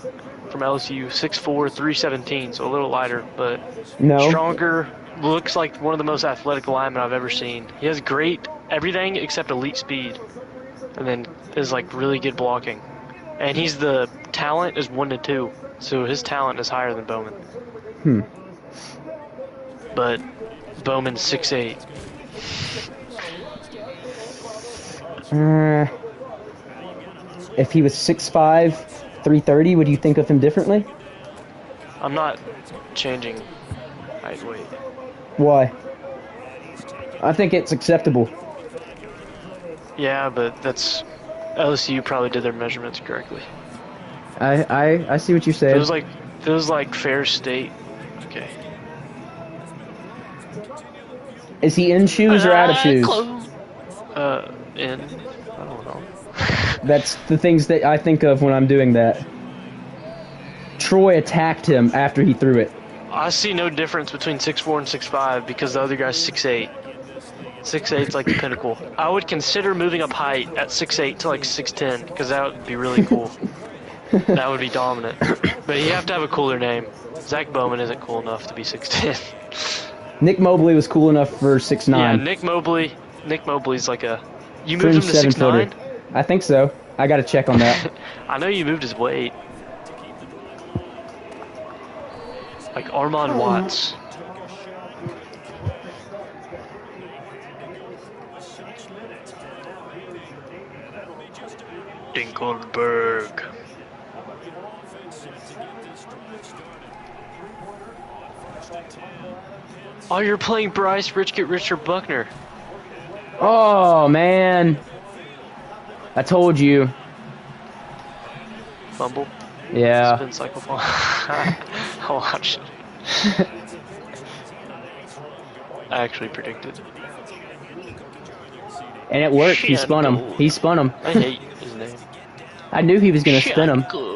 from LSU. 6'4", 317, so a little lighter, but stronger. Looks like one of the most athletic linemen I've ever seen. He has great everything except elite speed, and then is like really good blocking. And he's the talent is 1 to 2, so his talent is higher than Bowman. But Bowman's 6'8".
If he was 6'5", 330, would you think of him differently?
I'm not changing height weight.
Why? I think it's acceptable.
Yeah, but that's LSU probably did their measurements correctly.
I see what you're saying.
Feels like Fair State. Okay.
Is he in shoes or out of shoes?
In. I don't know.
That's the things that I think of when I'm doing that. Troy attacked him after he threw it.
I see no difference between 6'4" and 6'5" because the other guy's 6'8". 6'8's like the pinnacle. I would consider moving up height at 6'8 to like 6'10 because that would be really cool. That would be dominant. But you have to have a cooler name. Zach Bowman isn't cool enough to be 6'10".
Nick Mobley was cool enough for 6'9".
Yeah, Nick Mobley's like a... You moved him to 6'9"?
I think so. I gotta check on that.
I know you moved his weight. Like Armand Watts. Dinkelberg. Oh, you're playing Bryce, Rich Get Richer, Buckner.
Oh, man. I told you.
Fumble.
Yeah.
Spin cycle fall. I'll watch it. I actually predicted.
And it worked. He spun him. He spun him.
I hate his name.
I knew he was going to spin him.
Good.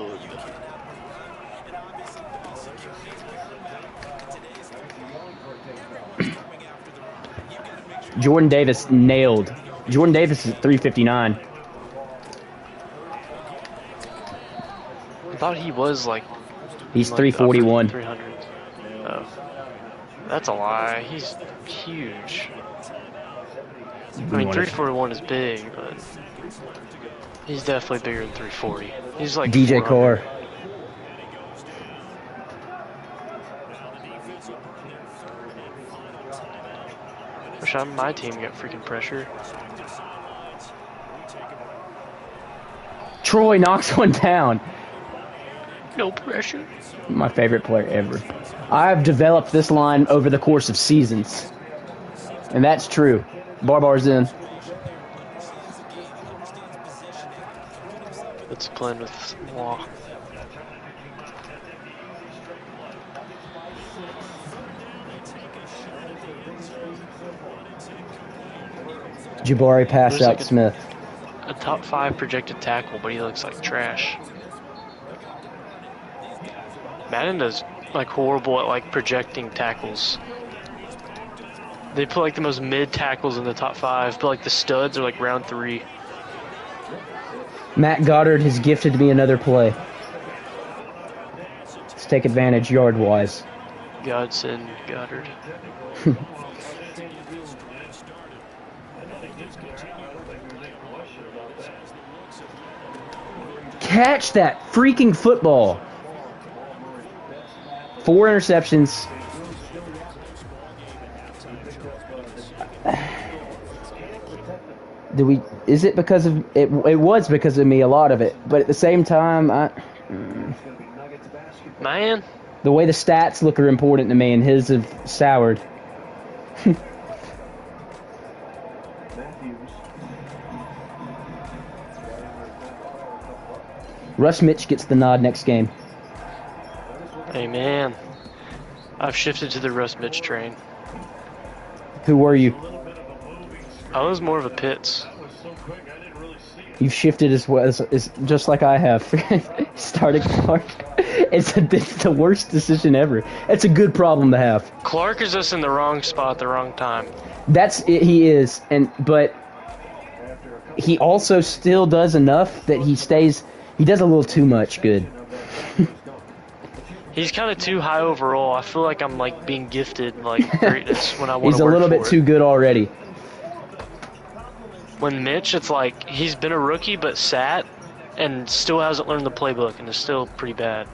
Jordan Davis nailed. Jordan Davis is at 359.
I thought he was like...
He's 341.
300. Oh. That's a lie. He's huge. I mean, 341 is big, but... He's definitely bigger than 340. He's like
DJ
400.
Carr.
Wish my team got freaking pressure.
Troy knocks one down.
No pressure.
My favorite player ever. I've developed this line over the course of seasons. And that's true. Barbar's in.
It's playing with Law.
Jabari pass
There's
out
like
Smith.
A top 5 projected tackle, but he looks like trash. Madden does like horrible at like projecting tackles. They put like the most mid tackles in the top 5, but like the studs are like round 3.
Matt Goddard has gifted me another play. Let's take advantage yard-wise.
Godson, Goddard.
Catch that freaking football. 4 interceptions. Is it because of it? It was because of me, a lot of it, but at the same time,
Man,
the way the stats look are important to me, and his have soured. Russ Mitch gets the nod next game.
hey man, I've shifted to the Russ Mitch train.
Who were you?
I was more of a Pitts.
You've shifted as well as just like I have. Started Clark. It's the worst decision ever. It's a good problem to have.
Clark is just in the wrong spot at the wrong time.
That's it, he is, but he also still does enough that he stays. He does a little too much good.
He's kind of too high overall. I feel like I'm like being gifted like greatness when I want
He's
to
a
work
little
for
bit
it.
too good already.
When Mitch, it's like he's been a rookie but sat and still hasn't learned the playbook and is still pretty bad.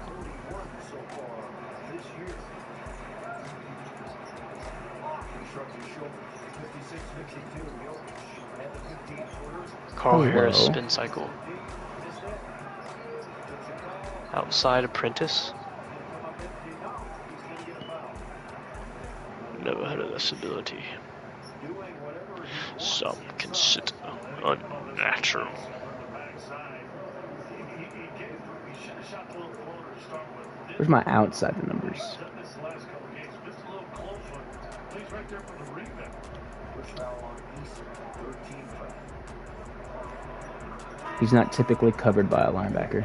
Carl
Hello.
Harris spin cycle. Outside apprentice? Never heard of this ability. Some consider unnatural.
Where's my outside the numbers? He's not typically covered by a linebacker.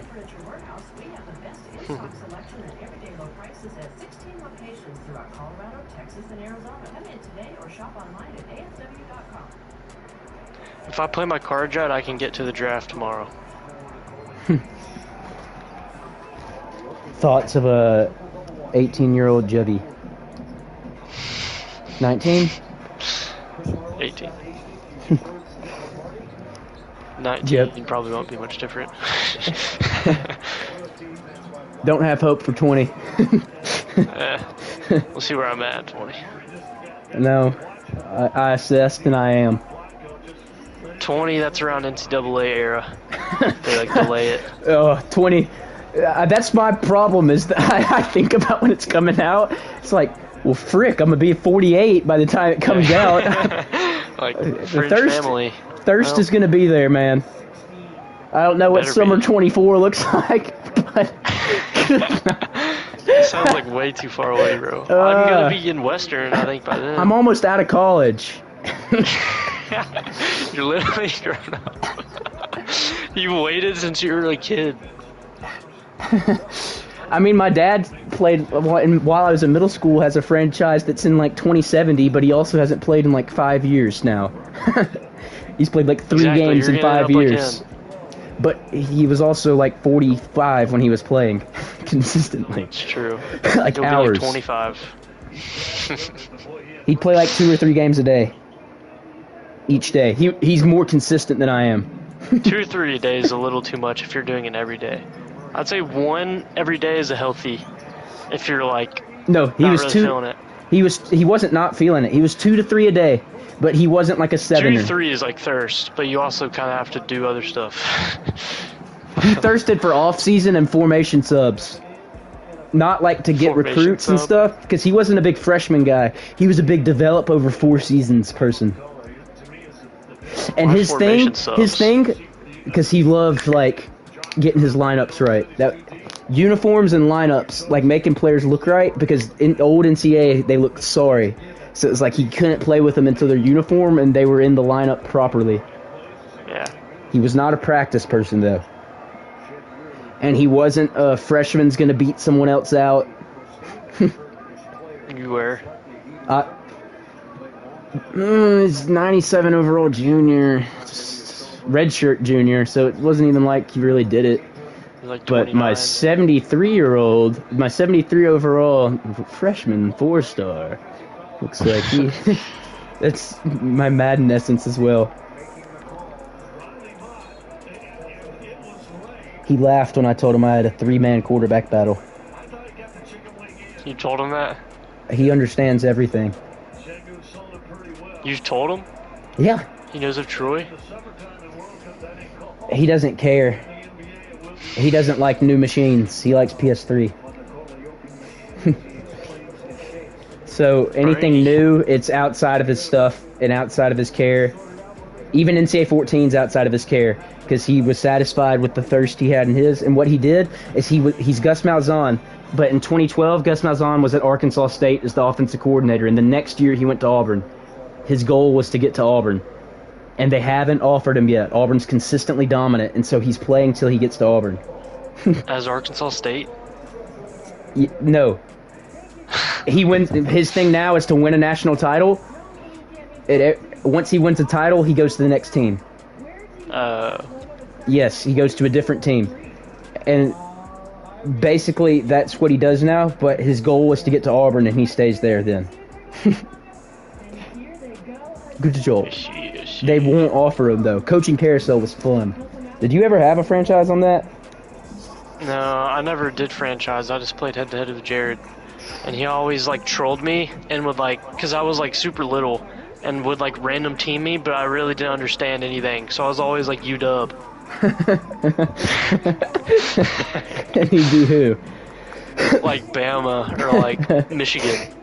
If I play my cards right, I can get to the draft tomorrow.
Thoughts of a 18-year-old Juvie? 19?
18. 19
Yep.
probably won't be much different.
Don't have hope for 20.
We'll see where I'm at 20.
No, I assessed and I am.
20, that's around NCAA era. They like delay it.
20. That's my problem is that I think about when it's coming out. It's like, well, frick, I'm going to be 48 by the time it comes out.
Like,
The
French family.
thirst
Well,
is going to be there, man. I don't know what
better
summer
be.
24 looks like, but...
It sounds like way too far away, bro. I'm gonna be in Western, I think, by then.
I'm almost out of college.
You're literally grown up. You waited since you were a kid.
I mean, my dad played while I was in middle school. Has a franchise that's in like 2070, but he also hasn't played in like 5 years now. He's played like 3
Exactly,
games
you're
in
gonna
5
end up like
years.
him.
But he was also like 45 when he was playing consistently.
It's true.
Like
You'll
hours.
be like 25.
He'd play like 2 or 3 games a day. Each day. He's more consistent than I am.
2 or 3 a day is a little too much if you're doing it every day. I'd say 1 every day is a healthy. If you're like
No, he
not
was
really
2.
feeling it.
He wasn't not feeling it. He was 2 to 3 a day, but he wasn't like a
2
7er.
to 3 is like thirst, but you also kind of have to do other stuff.
He thirsted for off-season and formation subs. Not like to get
Formation
recruits and
sub.
stuff, because he wasn't a big freshman guy. He was a big develop over 4 seasons person. And
Why
his
formation
thing,
subs?
because he loved like getting his lineups right. That uniforms and lineups, like making players look right, because in old NCAA they looked sorry. So it's like he couldn't play with them until their uniform and they were in the lineup properly.
Yeah.
He was not a practice person though. And he wasn't a freshman's gonna beat someone else out.
You were.
He's 97 overall junior, redshirt junior, so it wasn't even like he really did it.
You're like
But my
29.
73 overall freshman 4-star, looks like he. That's my Madden essence as well. He laughed when I told him I had a 3-man quarterback battle.
You told him that?
He understands everything.
You've told him?
Yeah,
He knows of Troy?
he doesn't care. He doesn't like new machines. He likes PS3. So anything
Right.
new, it's outside of his stuff and outside of his care. Even NCAA 14's outside of his care because he was satisfied with the thirst he had in his. And what he did is he's Gus Malzahn. But in 2012, Gus Malzahn was at Arkansas State as the offensive coordinator. And the next year he went to Auburn. His goal was to get to Auburn. And they haven't offered him yet. Auburn's consistently dominant. And so he's playing till he gets to Auburn.
As Arkansas State?
No. He wins. His thing now is to win a national title. Once he wins a title, he goes to the next team. Yes, he goes to a different team. And basically, that's what he does now, but his goal was to get to Auburn, and he stays there then. Good job. They won't offer him, though. Coaching carousel was fun. Did you ever have a franchise on that?
No, I never did franchise. I just played head-to-head with Jared. And he always, like, trolled me and would, like, because I was, like, super little and would, like, random team me, but I really didn't understand anything. So I was always, like, UW.
And he do who?
Like Bama or like Michigan.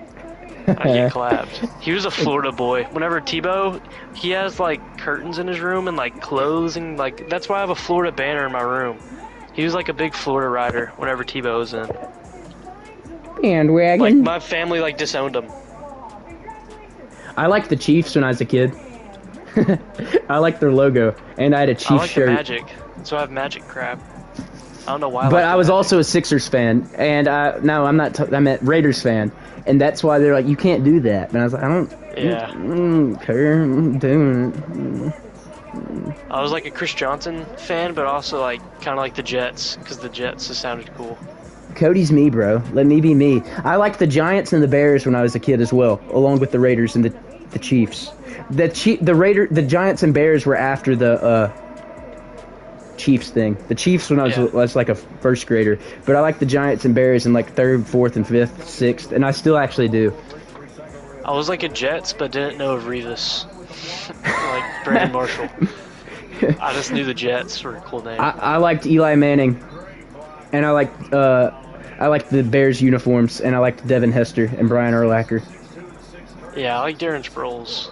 I get clapped. He was a Florida boy. Whenever Tebow, he has like curtains in his room and like clothes and like that's why I have a Florida banner in my room. He was like a big Florida rider whenever Tebow was in.
Bandwagon.
Like my family like disowned him.
I liked the Chiefs when I was a kid. I liked their logo, and I had a
I
Chiefs
like the
shirt.
Magic, so I have Magic crap. I don't know why.
But
like
I was also a Sixers fan, and no, I'm not. I'm a Raiders fan, and that's why they're like, you can't do that. And I was like, I don't care. I'm doing it.
I was like a Chris Johnson fan, but also like kind of like the Jets because the Jets just sounded cool.
Cody's me, bro. Let me be me. I liked the Giants and the Bears when I was a kid as well, along with the Raiders and the Chiefs. The Giants and Bears were after the Chiefs thing. The Chiefs when I was like a first grader, but I like the Giants and Bears in like third, fourth, and fifth, sixth, and I still actually do.
I was like a Jets, but didn't know of Revis, like Brandon Marshall. I just knew the Jets were a cool name.
I liked Eli Manning, and I liked the Bears uniforms, and I liked Devin Hester and Brian Urlacher.
Yeah, I like Darren Sproles.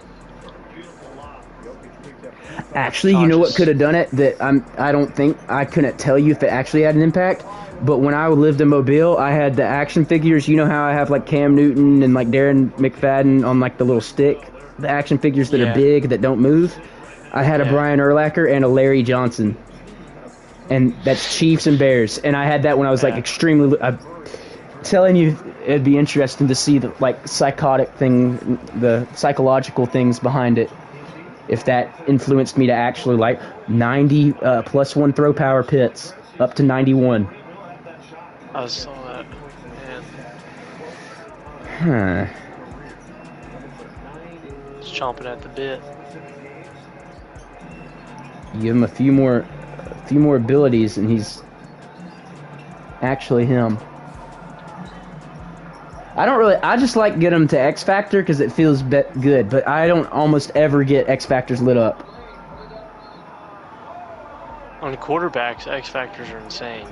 Actually, you know what could have done it? I couldn't tell you if it actually had an impact. But when I lived in Mobile, I had the action figures. You know how I have like Cam Newton and like Darren McFadden on like the little stick, the action figures that are big that don't move. I had a Brian Urlacher and a Larry Johnson, and that's Chiefs and Bears. And I had that when I was like extremely. I'm telling you, it'd be interesting to see the like the psychological things behind it. If that influenced me to actually like 90 plus one throw power pits up to 91.
I saw that. Man.
Huh.
Just chomping at the bit.
Give him a few more abilities, and he's actually him. I just like get him to X Factor because it feels good, but I don't almost ever get X Factors lit up.
On quarterbacks, X Factors are insane.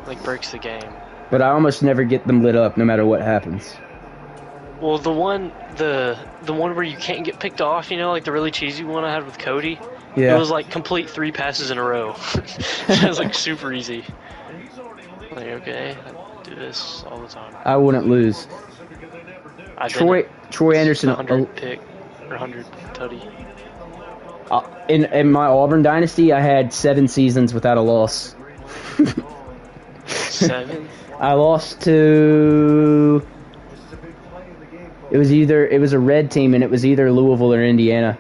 Like, breaks the game.
But I almost never get them lit up no matter what happens.
Well, the one where you can't get picked off, you know, like the really cheesy one I had with Cody,
yeah.
It was like complete 3 passes in a row. It was like super easy. Like, okay, I do this all the time.
I wouldn't lose. Troy Anderson,
100 pick or 100 tutty.
In my Auburn dynasty, I had 7 seasons without a loss.
7?
I lost to. It was a red team, and it was either Louisville or Indiana.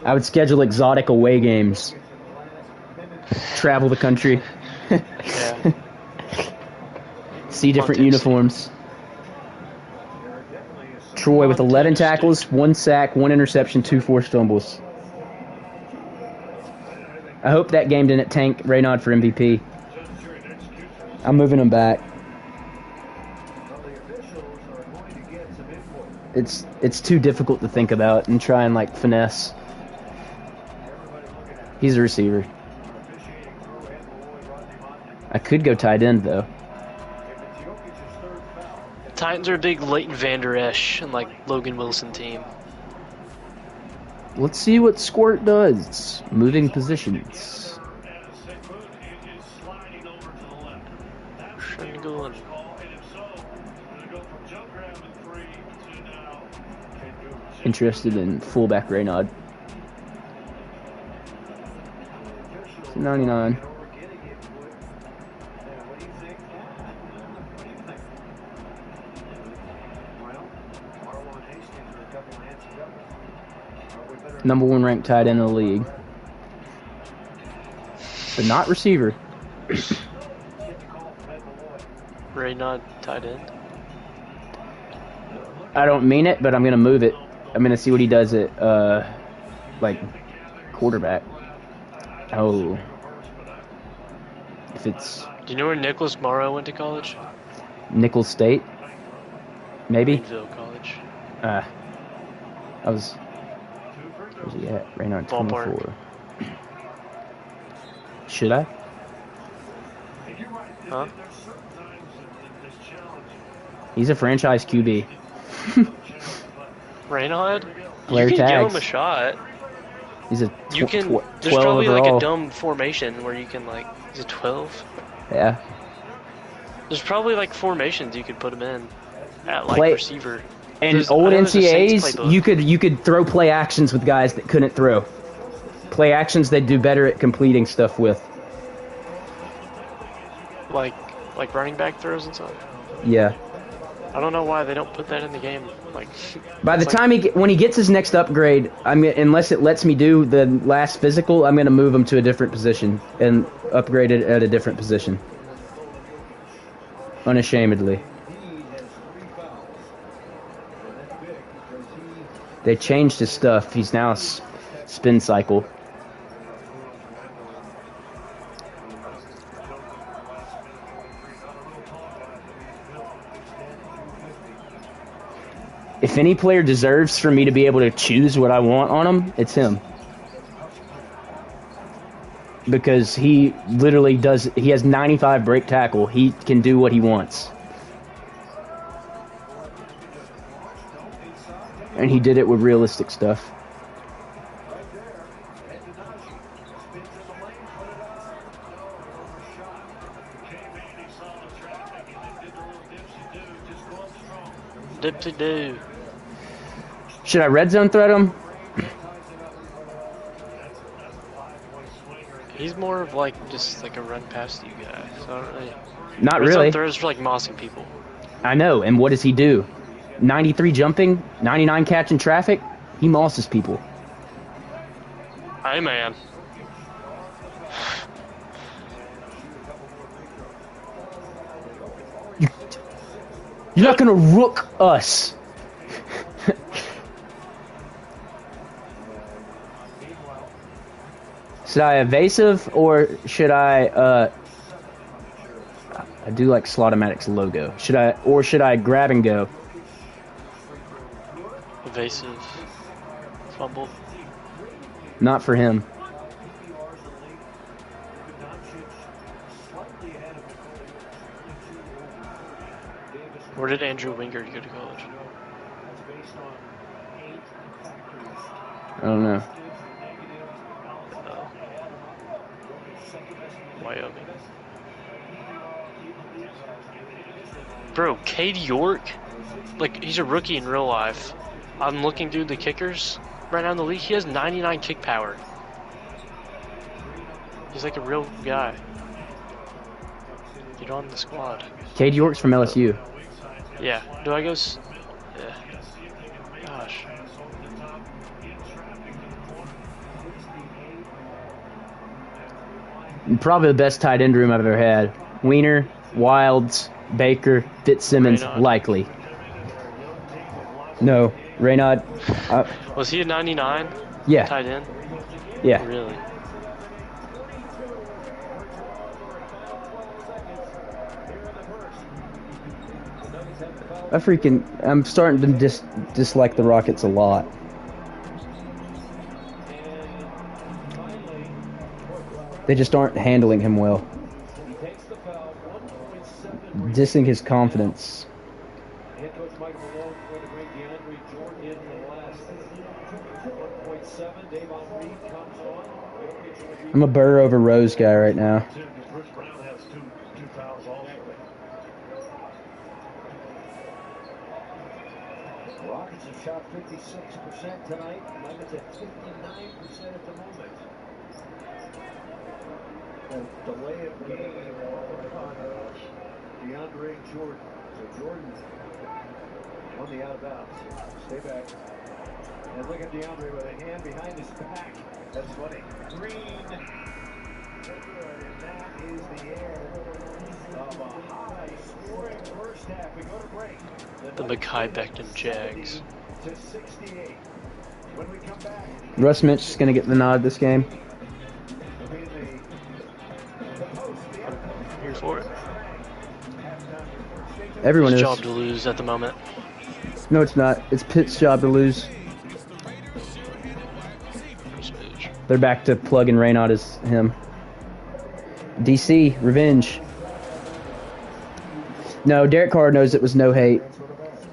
I would schedule exotic away games. Travel the country.
Yeah.
See different uniforms. Troy with 11 tackles, 1 sack, 1 interception, 2 forced fumbles. I hope that game didn't tank Raynaud for MVP. I'm moving him back. It's too difficult to think about and try and like finesse. He's a receiver. I could go tight end though.
Titans are a big Leighton Vander Esch and like Logan Wilson team.
Let's see what Squirt does. Moving positions. Interested in fullback Raynaud. 99. Number 1 ranked tight end in the league. But not receiver.
Raynaud tight end.
I don't mean it, but I'm going to move it. I'm going to see what he does at, like, quarterback. Oh. If it's...
Do you know where Nicholas Morrow went to college?
Nicholls State? Maybe?
Greenville College.
Where's he at? Raynaud 24. Should I?
Huh?
He's a franchise QB.
Reynard?
Player
You can give
tags.
him a shot.
He's a
You can. There's
12
probably
overall.
like a dumb formation where you can like. Is it 12?
Yeah.
There's probably like formations you could put him in at like
Play-
receiver.
And
There's-
old
I know there's a Saints
NCAAs,
playbook.
you could throw play actions with guys that couldn't throw. Play actions they'd do better at completing stuff with.
like running back throws and stuff.
Yeah.
I don't know why they don't put that in the game. Like
By the
it's like-
time when he gets his next upgrade, unless it lets me do the last physical, I'm gonna move him to a different position and upgrade it at a different position. Unashamedly. They changed his stuff. He's now spin cycle. If any player deserves for me to be able to choose what I want on him, it's him. Because he literally he has 95 break tackle. He can do what he wants. And he did it with realistic stuff.
Dip-to-do.
Should I red zone threat him?
He's more of like just like a run past you guy. So I don't really.
Not
Red zone
really.
throws for like mossing people.
I know. And what does he do? 93 jumping, 99 catching traffic. He mosses people.
Hey man.
You're not gonna rook us. Should I evasive or should I do like Slotomatics logo. Should I grab and go?
Evasive. Fumble.
Not for him.
Where did Andrew Wingard go to college?
I don't know.
Oh. Wyoming. Bro, Cade York? Like, he's a rookie in real life. I'm looking through the kickers right now in the league. He has 99 kick power. He's like a real guy. Get on the squad.
Cade York's from LSU.
Yeah. Do I go? Yeah. Gosh.
Probably the best tight end room I've ever had. Wiener, Wilds, Baker, Fitzsimmons,
Raynaud.
likely. No, Raynaud.
Was he a 99?
Yeah,
Tight end?
yeah.
Really?
I'm starting to dislike the Rockets a lot. They just aren't handling him well. Dissing his confidence. I'm a Burr over Rose guy right now.
Rockets have shot 56% tonight, Nuggets at 59% at the moment. A delay of game on DeAndre Jordan. So Jordan on the out of bounds. Stay back. And look at DeAndre with a hand behind his back. That's funny. Green. And that is the air of a high scoring first half. We go to break.
The Mekhi Becton Jags.
To 68. When we come back,
Russ Mitch is going to get the nod this game.
Here for it.
Everyone
His
is.
job to lose at the moment.
No, it's not. It's Pitt's job to lose. They're back to plugging Raynaud as him. DC, revenge. No, Derek Carr knows it was no hate.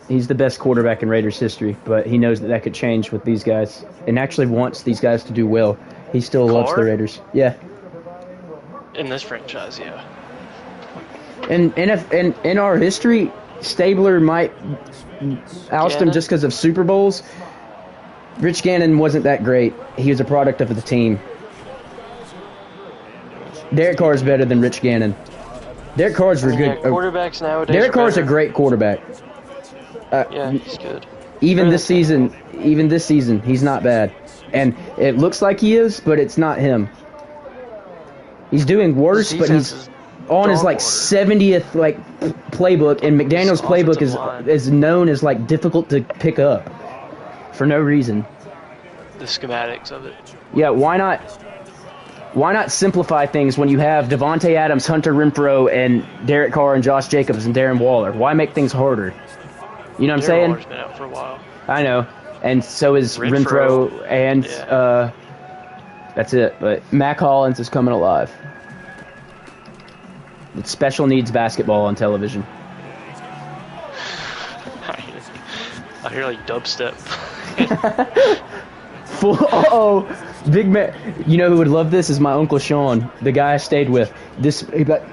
He's the best quarterback in Raiders history, but he knows that that could change with these guys, and actually wants these guys to do well. He still loves the
Carr?
Raiders. Yeah.
In this franchise, yeah.
And in our history, Stabler might oust him
Gannon?
just because of Super Bowls. Rich Gannon wasn't that great. He was a product of the team. Derek Carr is better than Rich Gannon. Derek Carr's a
Yeah,
good.
quarterbacks nowadays.
Derek
are
Carr's a
better.
great quarterback.
Yeah, he's good.
Even
Better
this
than
season, he's not bad. And it looks like he is, but it's not him. He's doing worse,
His
but
defense
he's
is
on his
dog
like
water.
70th like playbook, and McDaniel's
His
playbook
offensive line.
is known as like difficult to pick up for no reason.
The schematics of it.
Yeah, why not simplify things when you have Devontae Adams, Hunter Renfrow, and Derek Carr and Josh Jacobs and Darren Waller? Why make things harder? You know what I'm
Darren
saying?
Waller's been out for a while.
I know. And so is
Renfrow.
Renfrow, and
Yeah.
that's it. But Mac Hollins is coming alive. It's special needs basketball on television.
I hear like dubstep.
Uh-oh. Big man. You know who would love this is my Uncle Sean, the guy I stayed with.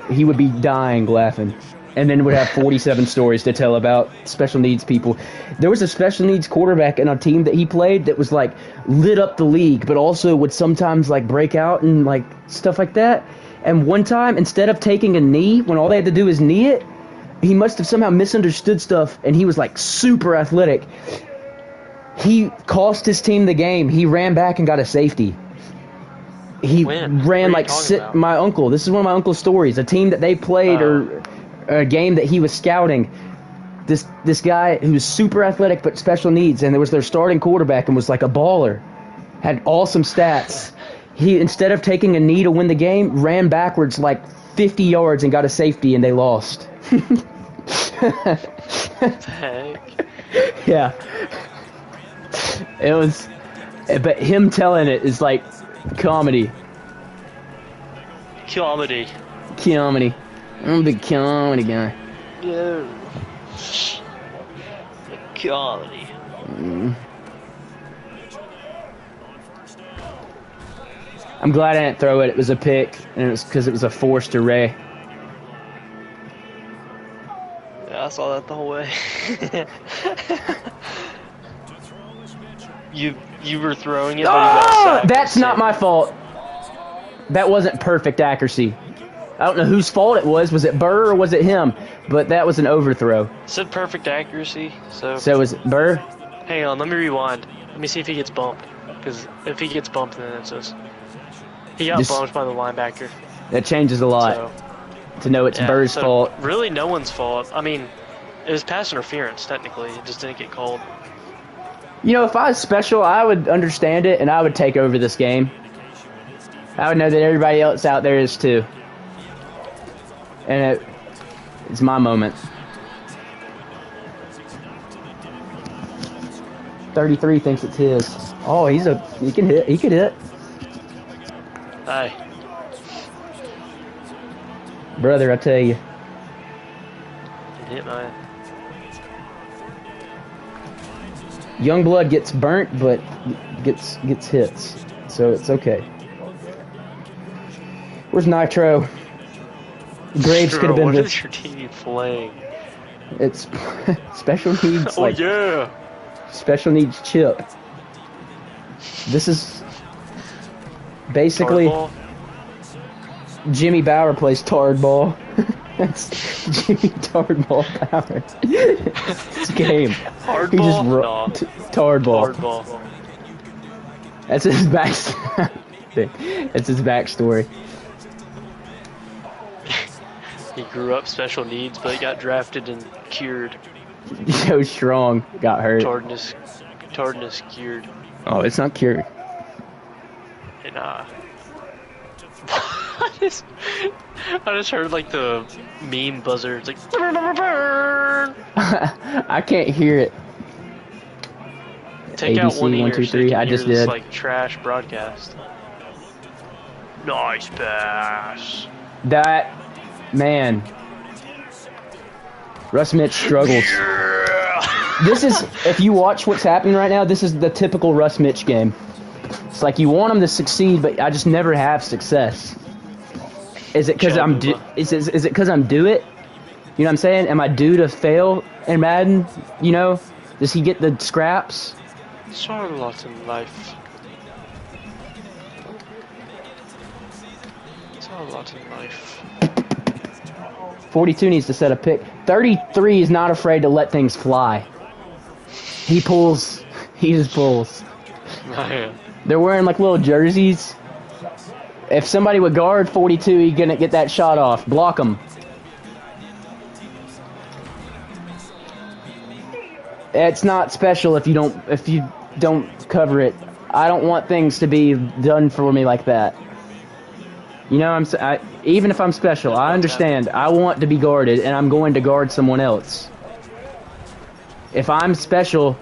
He would be dying laughing. And then would have 47 stories to tell about special needs people. There was a special needs quarterback in a team that he played that was like lit up the league, but also would sometimes like break out and like stuff like that. And one time, instead of taking a knee, when all they had to do is knee it, he must have somehow misunderstood stuff, and he was like super athletic. He cost his team the game. He ran back and got a safety. He
When? What are
ran
you
like
talking about?
my uncle. This is one of my uncle's stories. A team that they played or a game that he was scouting. This guy who was super athletic but special needs, and it was their starting quarterback and was like a baller, had awesome stats. He, instead of taking a knee to win the game, ran backwards like 50 yards and got a safety, and they lost.
Heck.
Yeah. It was, but him telling it is like comedy.
Comedy.
Comedy. I'm a big comedy guy.
Yeah. Comedy.
I'm glad I didn't throw it. It was a pick, and it was because it was a forced array.
Yeah, I saw that the whole way. you were throwing it, but you got sacked.
That's not my fault. That wasn't perfect accuracy. I don't know whose fault it was. Was it Burr or was it him? But that was an overthrow.
It said perfect accuracy, so...
So was it Burr?
Hang on, let me rewind. Let me see if he gets bumped. Because if he gets bumped, then it says... He got bumped by the linebacker.
That changes a lot.
So,
To know it's
yeah,
Burr's
so
fault.
Really no one's fault. I mean, it was pass interference, technically. It just didn't get called.
You know, if I was special, I would understand it, and I would take over this game. I would know that everybody else out there is too. And it's my moment. 33 thinks it's his. Oh, he can hit. He could hit.
Hey,
Brother, I tell you.
can hit mine.
Youngblood gets burnt, but gets hits. So it's okay. Where's Nitro? Graves could have been
What
the...
is your team playing?
It's special needs,
Oh,
like
yeah!
special needs chip. This is basically
Hardball?
Jimmy Bauer plays Tardball. That's Jimmy Tardball Bauer. It's a game.
Hardball?
He just
No.
Tardball.
Hardball.
That's his back. That's his backstory.
He grew up special needs, but he got drafted and cured.
So strong, got hurt.
Tardiness cured.
Oh, it's not cured.
And I just heard like the meme buzzer. It's like
I can't hear it.
take out
ABC,
one ear
1, 2,
so you
3,
can
I
hear
just
this
did.
like trash broadcast. Nice pass.
That, man. Russ Mitch struggles. This is, if you watch what's happening right now, this is the typical Russ Mitch game. It's like you want him to succeed, but I just never have success. Is it because is it because I'm due it? You know what I'm saying? Am I due to fail in Madden? You know? Does he get the scraps?
So a lot in life. So a lot in life.
42 needs to set a pick. 33 is not afraid to let things fly. He pulls. He just pulls.
Man.
They're wearing like little jerseys. If somebody would guard 42, he's gonna get that shot off. Block him. It's not special if you don't cover it. I don't want things to be done for me like that. You know, even if I'm special, I understand. I want to be guarded, and I'm going to guard someone else. If I'm special,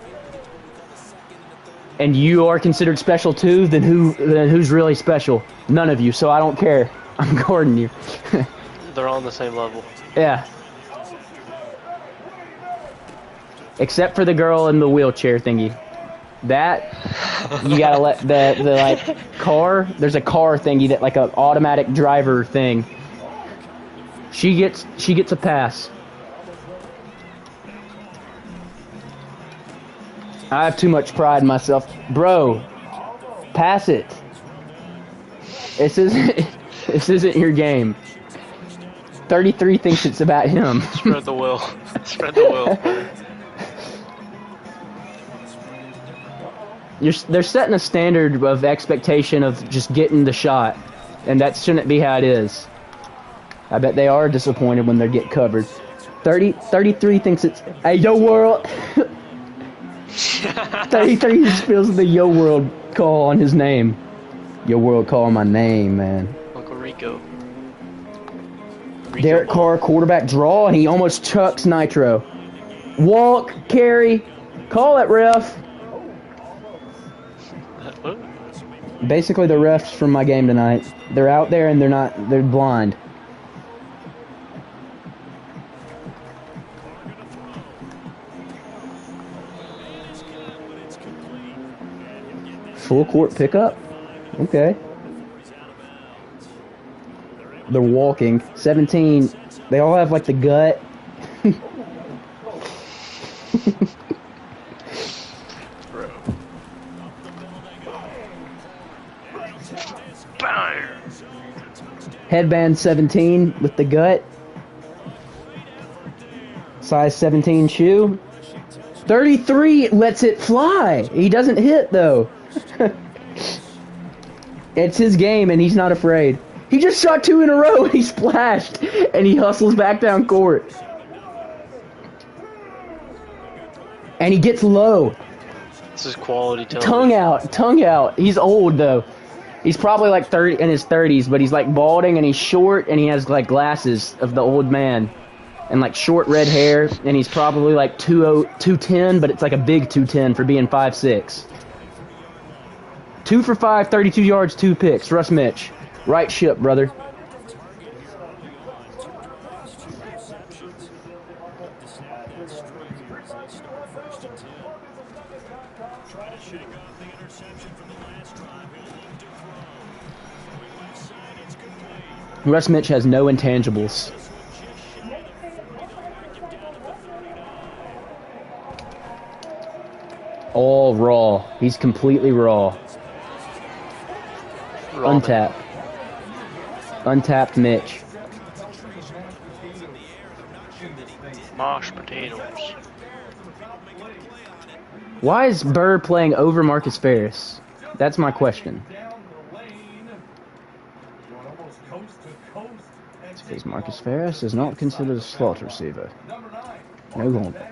and you are considered special too, then who's really special? None of you. So I don't care. I'm guarding you.
They're on the same level.
Yeah. Except for the girl in the wheelchair thingy. That, you gotta let the like car, there's a car thingy that like an automatic driver thing. She gets a pass. I have too much pride in myself. Bro, pass it. This isn't your game. 33 thinks it's about him.
Spread the will. Spread the will.
They're setting a standard of expectation of just getting the shot, and that shouldn't be how it is. I bet they are disappointed when they get covered. 33 thinks it's a yo world. 33 just feels the yo world call on his name. Yo world call my name, man.
Uncle Rico.
Derek Carr quarterback draw, and he almost chucks Nitro. Walk, carry, call it, ref. Basically, the refs from my game tonight. They're out there and they're blind. Full court pickup? Okay. They're walking. 17. They all have like the gut. Headband 17 with the gut. Size 17 shoe. 33 lets it fly. He doesn't hit though. It's his game and he's not afraid. He just shot 2 in a row and he splashed. And he hustles back down court. And he gets low.
This is quality television.
Tongue out. He's old though. He's probably like 30 in his 30s, but he's like balding and he's short and he has like glasses of the old man and like short red hair, and he's probably like 210, but it's like a big 210 for being 5'6". 2 for 5, 32 yards, 2 picks. Russ Mitch. Right ship, brother. Russ Mitch has no intangibles. All raw. He's completely raw. Untapped. Untapped Mitch.
Mashed potatoes.
Why is Burr playing over Marcus Ferris? That's my question. Because Marcus Ferris is not considered a slot receiver. No longer.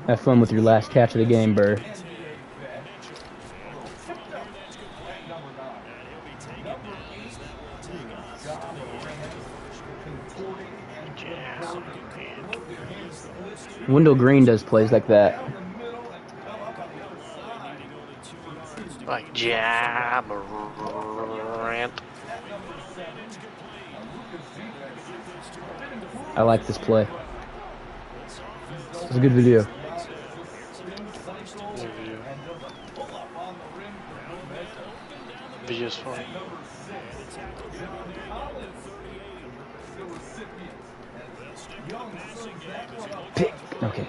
Have fun with your last catch of the game, Burr. Wendell Green does plays like that.
Like Jamorant.
I like this play. It's a good video.
Video's funny.
Pick. Okay.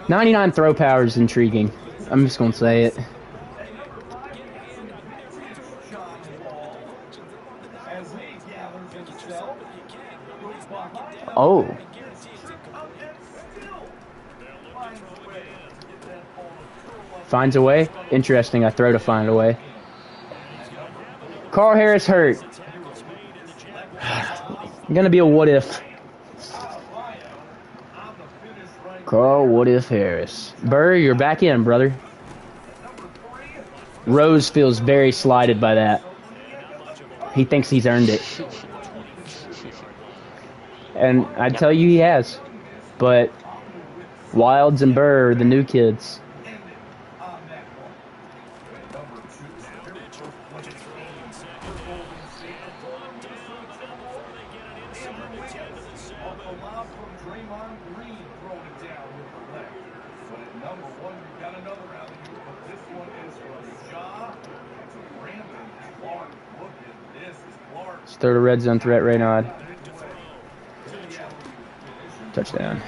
99 throw power is intriguing. I'm just gonna say it. Oh. Finds a way? Interesting, I throw to find a way. Carl Harris hurt. Gonna be a what if. Carl, what if Harris? Burr, you're back in, brother. Rose feels very slighted by that. He thinks he's earned it. And I'd tell you he has. But Wilds and Burr are the new kids. Let's throw the red zone threat, Raynaud. Touchdown.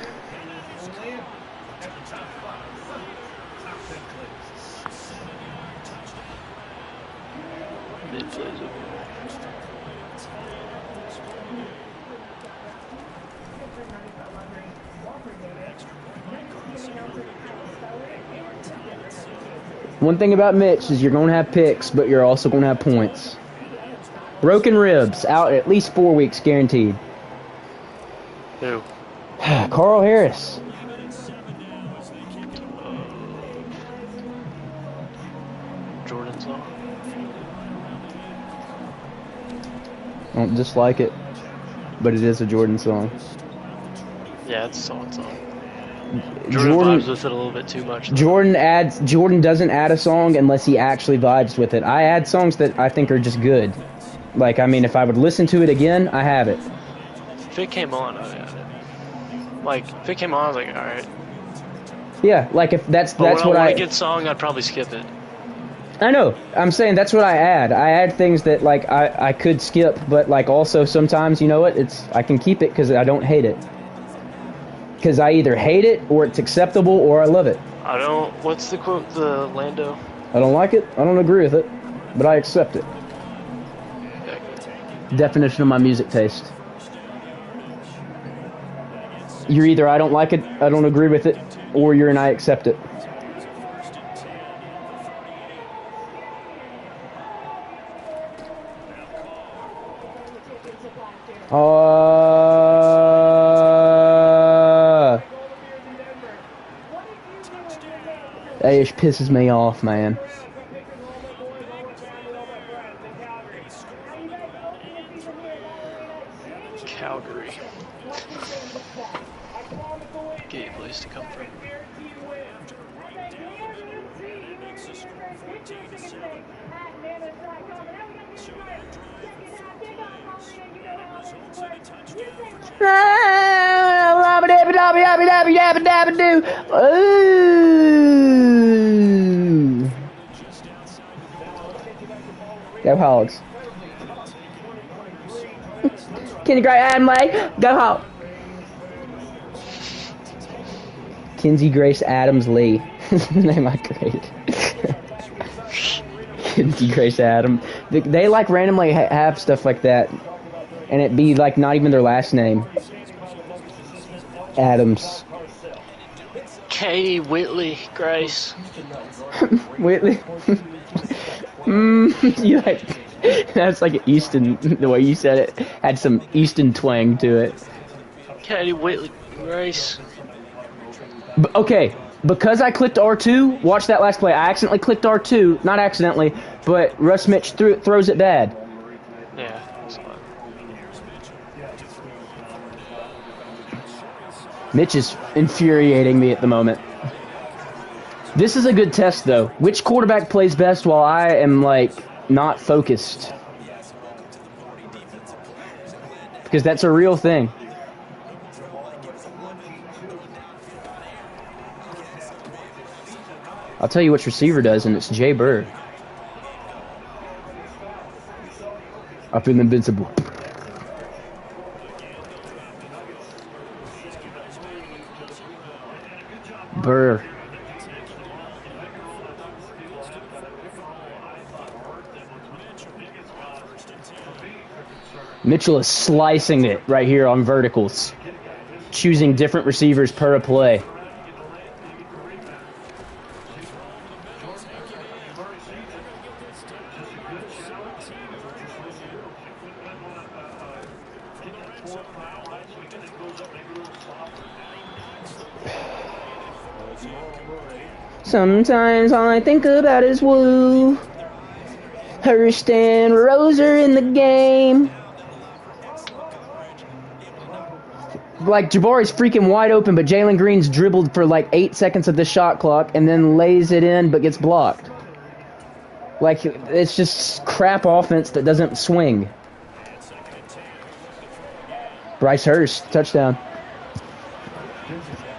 One thing about Mitch is you're going to have picks, but you're also going to have points. Broken ribs, out at least 4 weeks guaranteed.
Who?
Carl Harris.
Jordan song.
I don't dislike it, but it is a Jordan song.
Yeah, it's a solid song. Jordan vibes with it a little bit too much.
Though. Jordan doesn't add a song unless he actually vibes with it. I add songs that I think are just good. Like, I mean, if I would listen to it again, I have it.
If it came on, I'd add it. Like, if it came on, I was like, alright.
Yeah, like if that's
but
what
when I want a good song, I'd probably skip it.
I know. I'm saying that's what I add. I add things that like I could skip, but like also sometimes, you know what? I can keep it because I don't hate it. Because I either hate it or it's acceptable or I love it.
I don't. What's the quote? The Lando.
I don't like it. I don't agree with it, but I accept it.
Okay.
Definition of my music taste. You're either I don't like it, I don't agree with it, or you're an I accept it. That just pisses me off, man.
Calgary. Gay place to come from.
Ooh. Go Hogs. Kenny Gray Adamley, go Hog. Kinsey Grace Adams Lee. Name I great. Kinsey Grace Adams. They like randomly have stuff like that, and it be like not even their last name. Adams.
Katie Whitley Grace.
Whitley. You like that's like an Easton. The way you said it had some Easton twang to it.
Katie Whitley Grace.
Okay, because I clicked R2, watch that last play. I accidentally clicked R2, not accidentally, but Russ Mitch throws it bad.
Yeah.
Mitch is infuriating me at the moment. This is a good test, though. Which quarterback plays best while I am, like, not focused? Because that's a real thing. I'll tell you which receiver does, and it's Jay Burr. I feel invincible. Burr. Mitchell is slicing it right here on verticals, choosing different receivers per play. Sometimes all I think about is woo. Hurst and Roser in the game. Like, Jabari's freaking wide open, but Jalen Green's dribbled for like 8 seconds of the shot clock and then lays it in but gets blocked. Like, it's just crap offense that doesn't swing. Bryce Hurst, touchdown.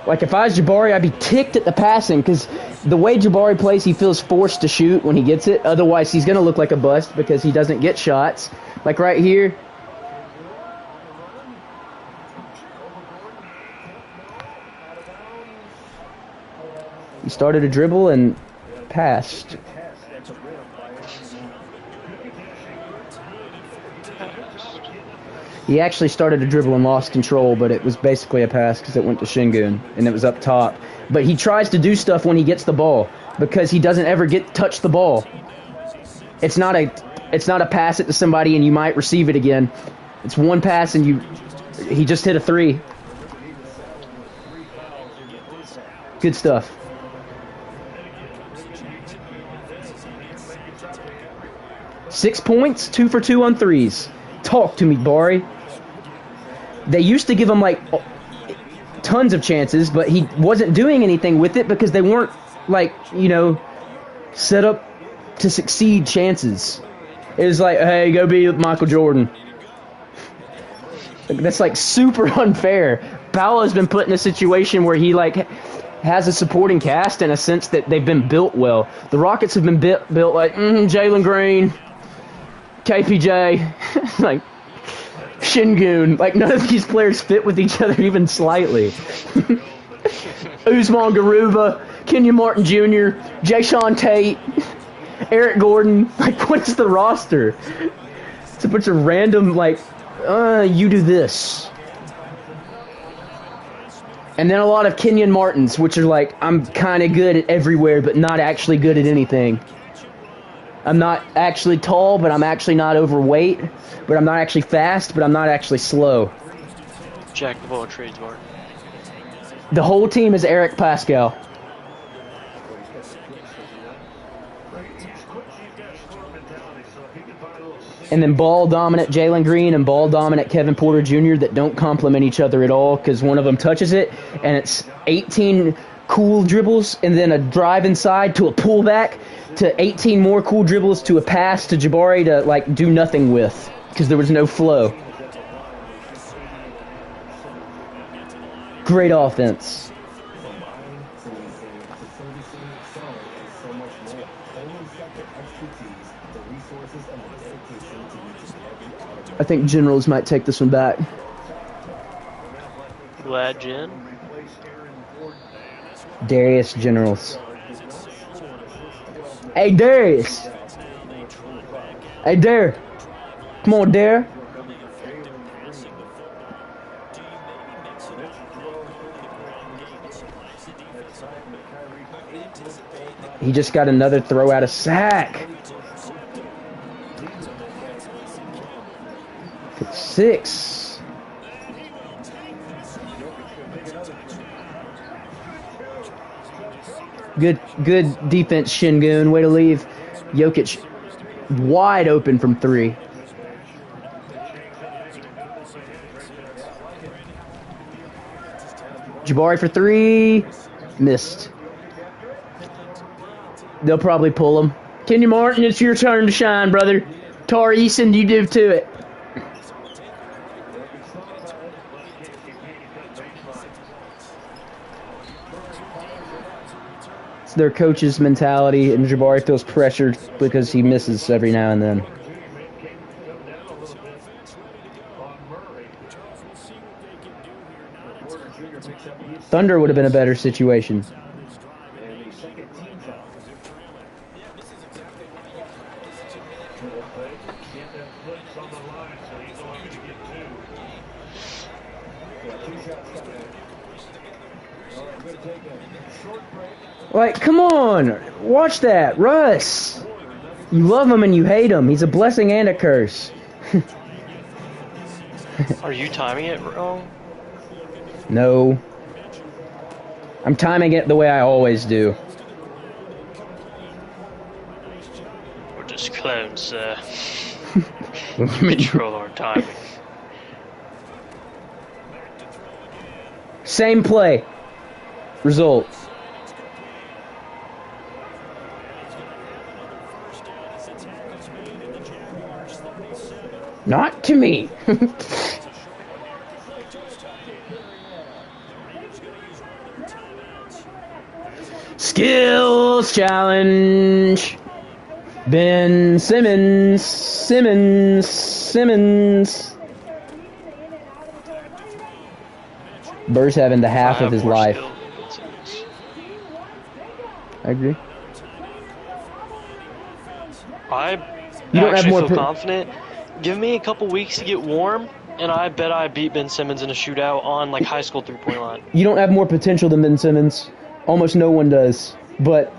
Like, if I was Jabari, I'd be ticked at the passing, because the way Jabari plays, he feels forced to shoot when he gets it. Otherwise, he's going to look like a bust because he doesn't get shots. Like right here. He started a dribble and passed. He actually started a dribble and lost control, but it was basically a pass because it went to Shingun, and it was up top. But he tries to do stuff when he gets the ball because he doesn't ever touch the ball. It's not a pass it to somebody and you might receive it again. It's one pass and he just hit a 3. Good stuff. Six points, 2 for 2 on threes. Talk to me, Bari. They used to give him, like, tons of chances, but he wasn't doing anything with it because they weren't, like, you know, set up to succeed chances. It was like, hey, go be Michael Jordan. That's, like, super unfair. Paolo's been put in a situation where he, like, has a supporting cast in a sense that they've been built well. The Rockets have been built like, Jalen Green, KPJ, like, Shingun. Like, none of these players fit with each other even slightly. Usman Garuba, Kenyon Martin Jr., Jayshawn Tate, Eric Gordon. Like, what's the roster? It's a bunch of random, like, you do this. And then a lot of Kenyon Martins, which are like, I'm kind of good at everywhere, but not actually good at anything. I'm not actually tall, but I'm actually not overweight. But I'm not actually fast, but I'm not actually slow.
Jack of all trades, Martin.
The whole team is Eric Pascal. And then ball dominant Jalen Green and ball dominant Kevin Porter Jr. that don't complement each other at all because one of them touches it and it's 18 cool dribbles and then a drive inside to a pullback to 18 more cool dribbles to a pass to Jabari to, like, do nothing with because there was no flow. Great offense. I think Generals might take this one back.
Glad Jen.
Darius Generals. Hey, Darius. Hey, Dare. Come on, Dare. He just got another throw out of sack. 6. Good defense, Shingun. Way to leave Jokic wide open from 3. Jabari for 3. Missed. They'll probably pull him. Kenyon Martin, it's your turn to shine, brother. Tar Eason, you do to it. It's their coach's mentality, and Jabari feels pressured because he misses every now and then. Thunder would have been a better situation. Like, come on, watch that, Russ. You love him and you hate him. He's a blessing and a curse.
Are you timing it wrong?
No. I'm timing it the way I always do.
We're just clones, sir. Control our timing.
Same play. Result. Not to me. Skills challenge. Ben Simmons. Burr's having the half of his life. I agree.
You don't have more feel confident. Give me a couple weeks to get warm, and I bet I beat Ben Simmons in a shootout on like high school 3-point line.
You don't have more potential than Ben Simmons. Almost no one does. But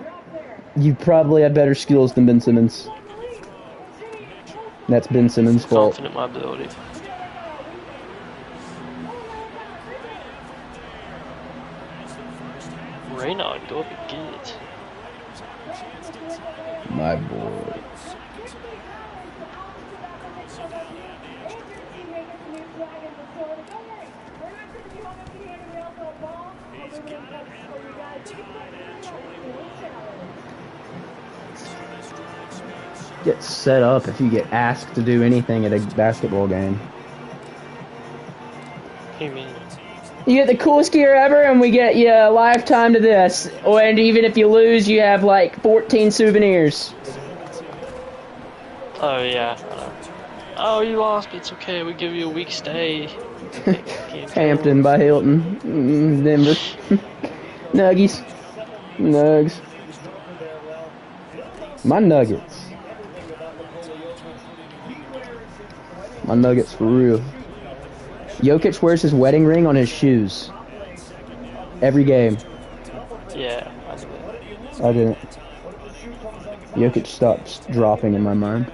you probably have better skills than Ben Simmons. That's Ben Simmons' fault.
Confident in my ability. Reynaud, go up and get it.
My boy. Get set up if you get asked to do anything at a basketball game.
What do you mean?
You get the coolest gear ever, and we get you a lifetime to this. And even if you lose, you have like 14 souvenirs.
Oh, yeah. Oh, you lost. It's okay. We give you a week stay.
Hampton by Hilton. Denver. Nuggies. Nugs. My Nuggets. My Nuggets for real. Jokic wears his wedding ring on his shoes. Every game.
Yeah,
I didn't. Jokic stopped dropping in my mind.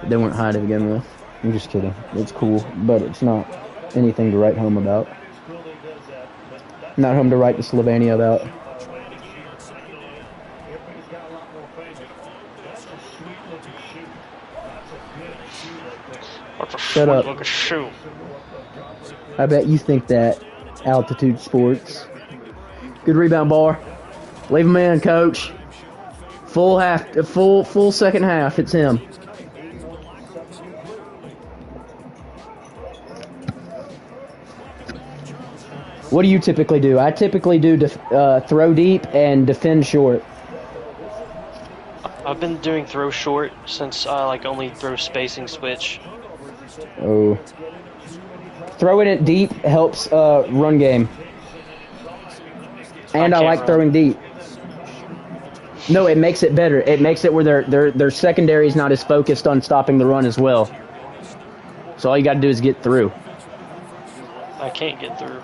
They weren't high to begin with. I'm just kidding. It's cool, but it's not anything to write home about. Not home to write to Slovenia about. Shut up. I bet you think that. Altitude Sports. Good rebound, Bar. Leave him in, coach. Full second half. It's him. What do you typically do? I typically do throw deep and defend short.
I've been doing throw short since I only throw spacing switch.
Oh. Throwing it deep helps run game. And I like throwing deep. No, it makes it better. It makes it where their secondary is not as focused on stopping the run as well. So all you got to do is get through.
I can't get through.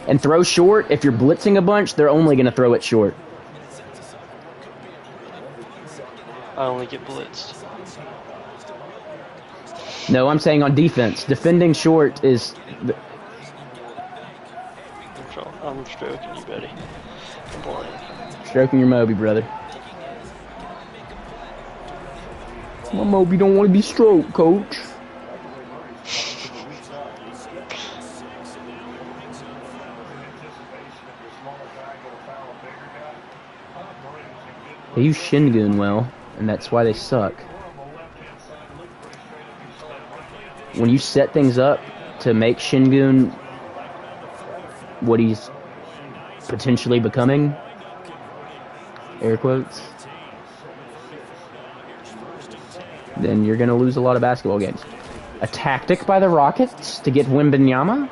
And throw short, if you're blitzing a bunch, they're only going to throw it short.
I only get blitzed.
No, I'm saying on defense. Defending short is...
I'm stroking you, buddy. I'm playing.
Stroking your Moby, brother. My Moby don't want to be stroked, coach. They use Shingun well, and that's why they suck. When you set things up to make Shingun what he's potentially becoming, air quotes, then you're going to lose a lot of basketball games. A tactic by the Rockets to get Wembanyama?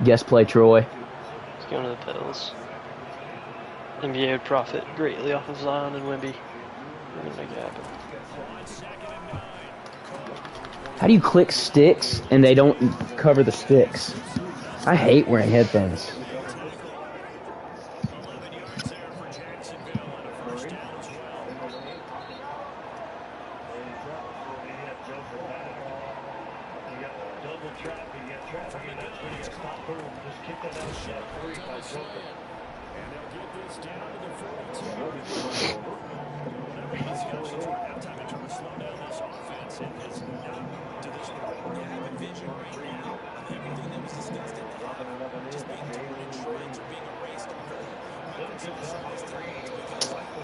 Guess play, Troy.
He's going to the Pels. NBA would profit greatly off of Zion and Wemby. We're going to make it happen.
How do you click sticks and they don't cover the sticks? I hate wearing headphones.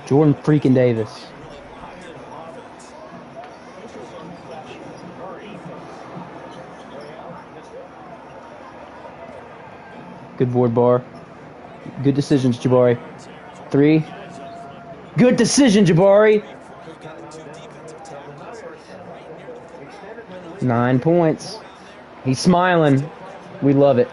Jordan freaking Davis. Good board bar. Good decisions, Jabari. 3. Good decision, Jabari. 9 points. He's smiling. We love it.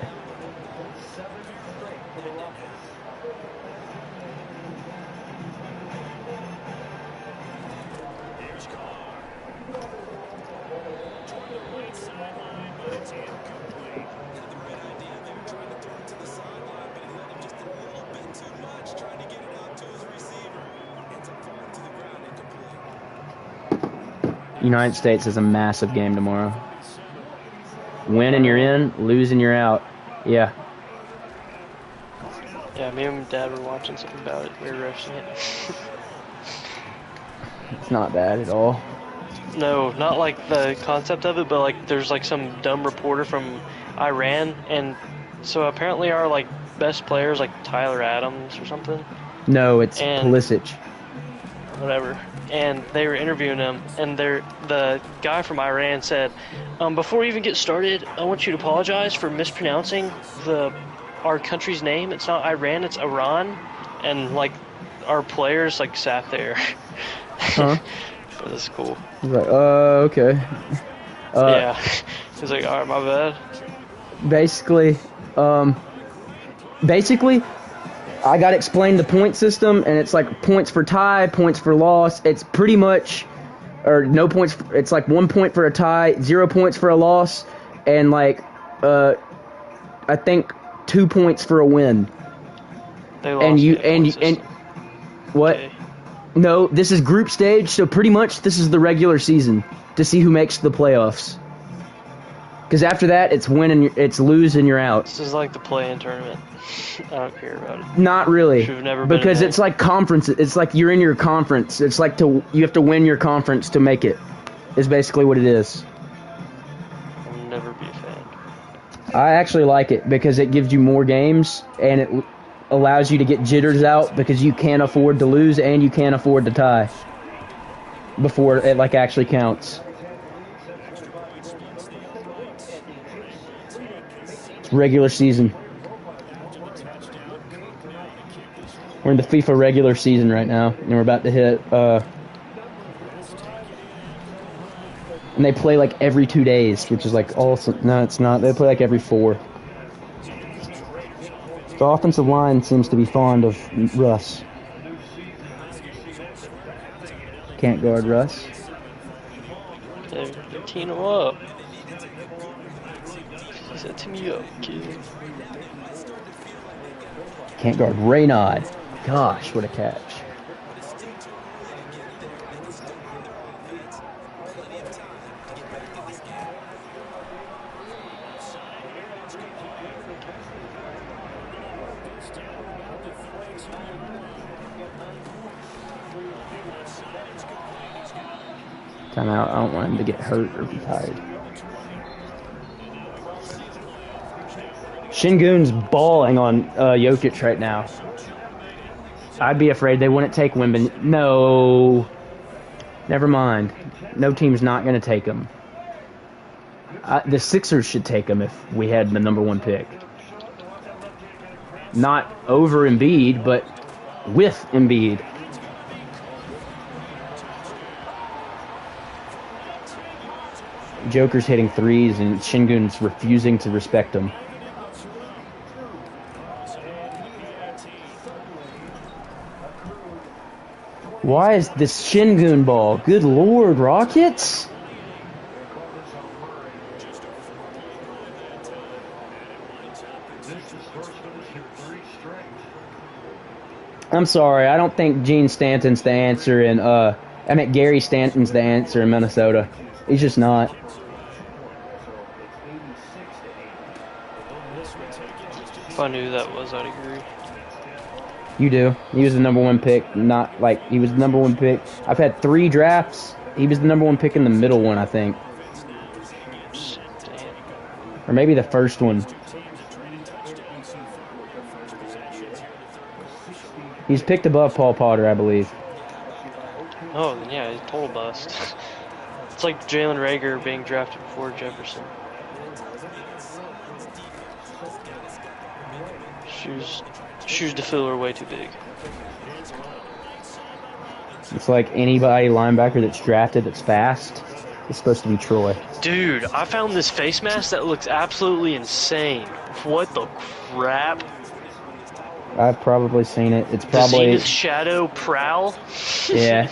United States has a massive game tomorrow. Win and you're in, lose and you're out. Yeah.
Yeah, me and Dad were watching something about it. We were rushing it.
It's not bad at all.
No, not like the concept of it, but like there's like some dumb reporter from Iran, and so apparently our like best players like Tyler Adams or something.
No, it's Pulisic.
Whatever. And they were interviewing him, and the guy from Iran said, before we even get started, I want you to apologize for mispronouncing our country's name. It's not Iran, it's Iran. And like our players like sat there.
Huh?
That's cool.
He's like, okay.
Yeah. He's like, alright, my bad.
Basically, I got explained the point system, and it's like points for tie, points for loss. It's pretty much, or no points. It's like 1 point for a tie, 0 points for a loss, and like, I think 2 points for a win.
They lost
And what?
Okay.
No, this is group stage, so pretty much this is the regular season to see who makes the playoffs. Because after that, it's win and it's lose and you're out.
This is like the play-in tournament. I don't care about it.
Not really,
Never been
because
in
it's like conference. It's like you're in your conference. It's like you have to win your conference to make it. Is basically what it is.
I'll never be a fan.
I actually like it because it gives you more games and it allows you to get jitters out because you can't afford to lose and you can't afford to tie before it like actually counts. It's regular season. We're in the FIFA regular season right now, and we're about to hit, and they play like every 2 days, which is like awesome. No, it's not. They play like every 4. The offensive line seems to be fond of Russ. Can't guard Russ.
They're teeing him up. He said, "Tee me up, kid."
Can't guard Raynaud. Gosh, what a catch. Timeout. I don't want him to get hurt or be tired. Şengün's balling on Jokic right now. I'd be afraid they wouldn't take Wemben. No. Never mind. No team's not going to take him. The Sixers should take him if we had the number 1 pick. Not over Embiid, but with Embiid. Joker's hitting threes and Şengün's refusing to respect him. Why is this Şengün ball? Good lord, Rockets? I'm sorry, I don't think Gene Stanton's the answer in, Gary Stanton's the answer in Minnesota. He's just not.
If I knew who that was, I'd agree.
You do. He was the number 1 pick, not like, he was the number 1 pick. I've had 3 drafts. He was the number 1 pick in the middle one, I think. Or maybe the first one. He's picked above Paul Potter, I believe.
Oh, then yeah, he's a total bust. It's like Jalen Reagor being drafted before Jefferson. Shoes to fill are way too big.
It's like anybody linebacker that's drafted that's fast is supposed to be Troy.
Dude, I found this face mask that looks absolutely insane. What the crap?
I've probably seen it. It's probably...
The Zenith Shadow Prowl?
Yeah.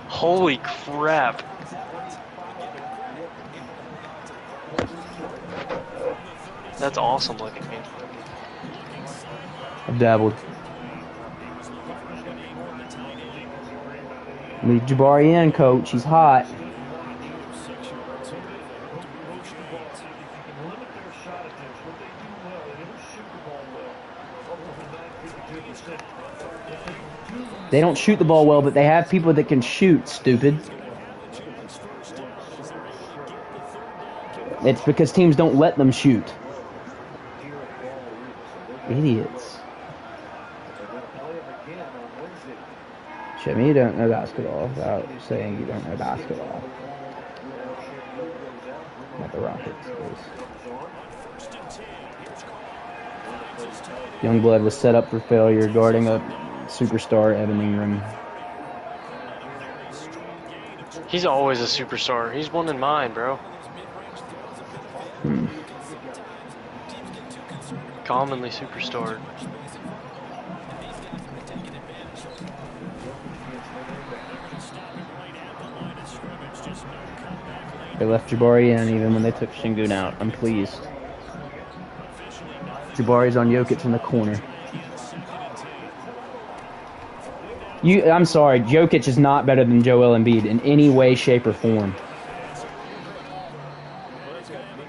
Holy crap. That's awesome looking, man.
I've dabbled. Leave Jabari in, coach. He's hot. They don't shoot the ball well, but they have people that can shoot, stupid. It's because teams don't let them shoot. Idiots. Show me you don't know basketball without saying you don't know basketball. Not the Rockets, Youngblood was set up for failure guarding a superstar Evan Ingram.
He's always a superstar. He's one in mine, bro. Commonly superstar.
They left Jabari in even when they took Şengün out. I'm pleased. Jabari's on Jokic in the corner. I'm sorry, Jokic is not better than Joel Embiid in any way, shape, or form.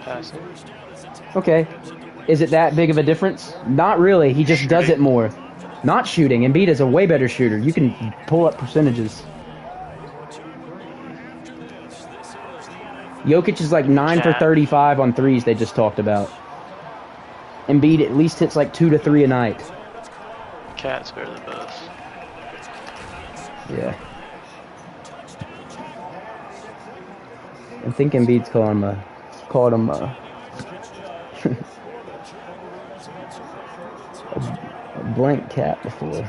Passing.
Okay. Is it that big of a difference? Not really. He just does it more. Not shooting. Embiid is a way better shooter. You can pull up percentages. Jokic is like 9 for 35 on threes they just talked about. Embiid at least hits like 2 to 3 a night.
Cat's better than both.
Yeah. I think Embiid's called him a blank cat before.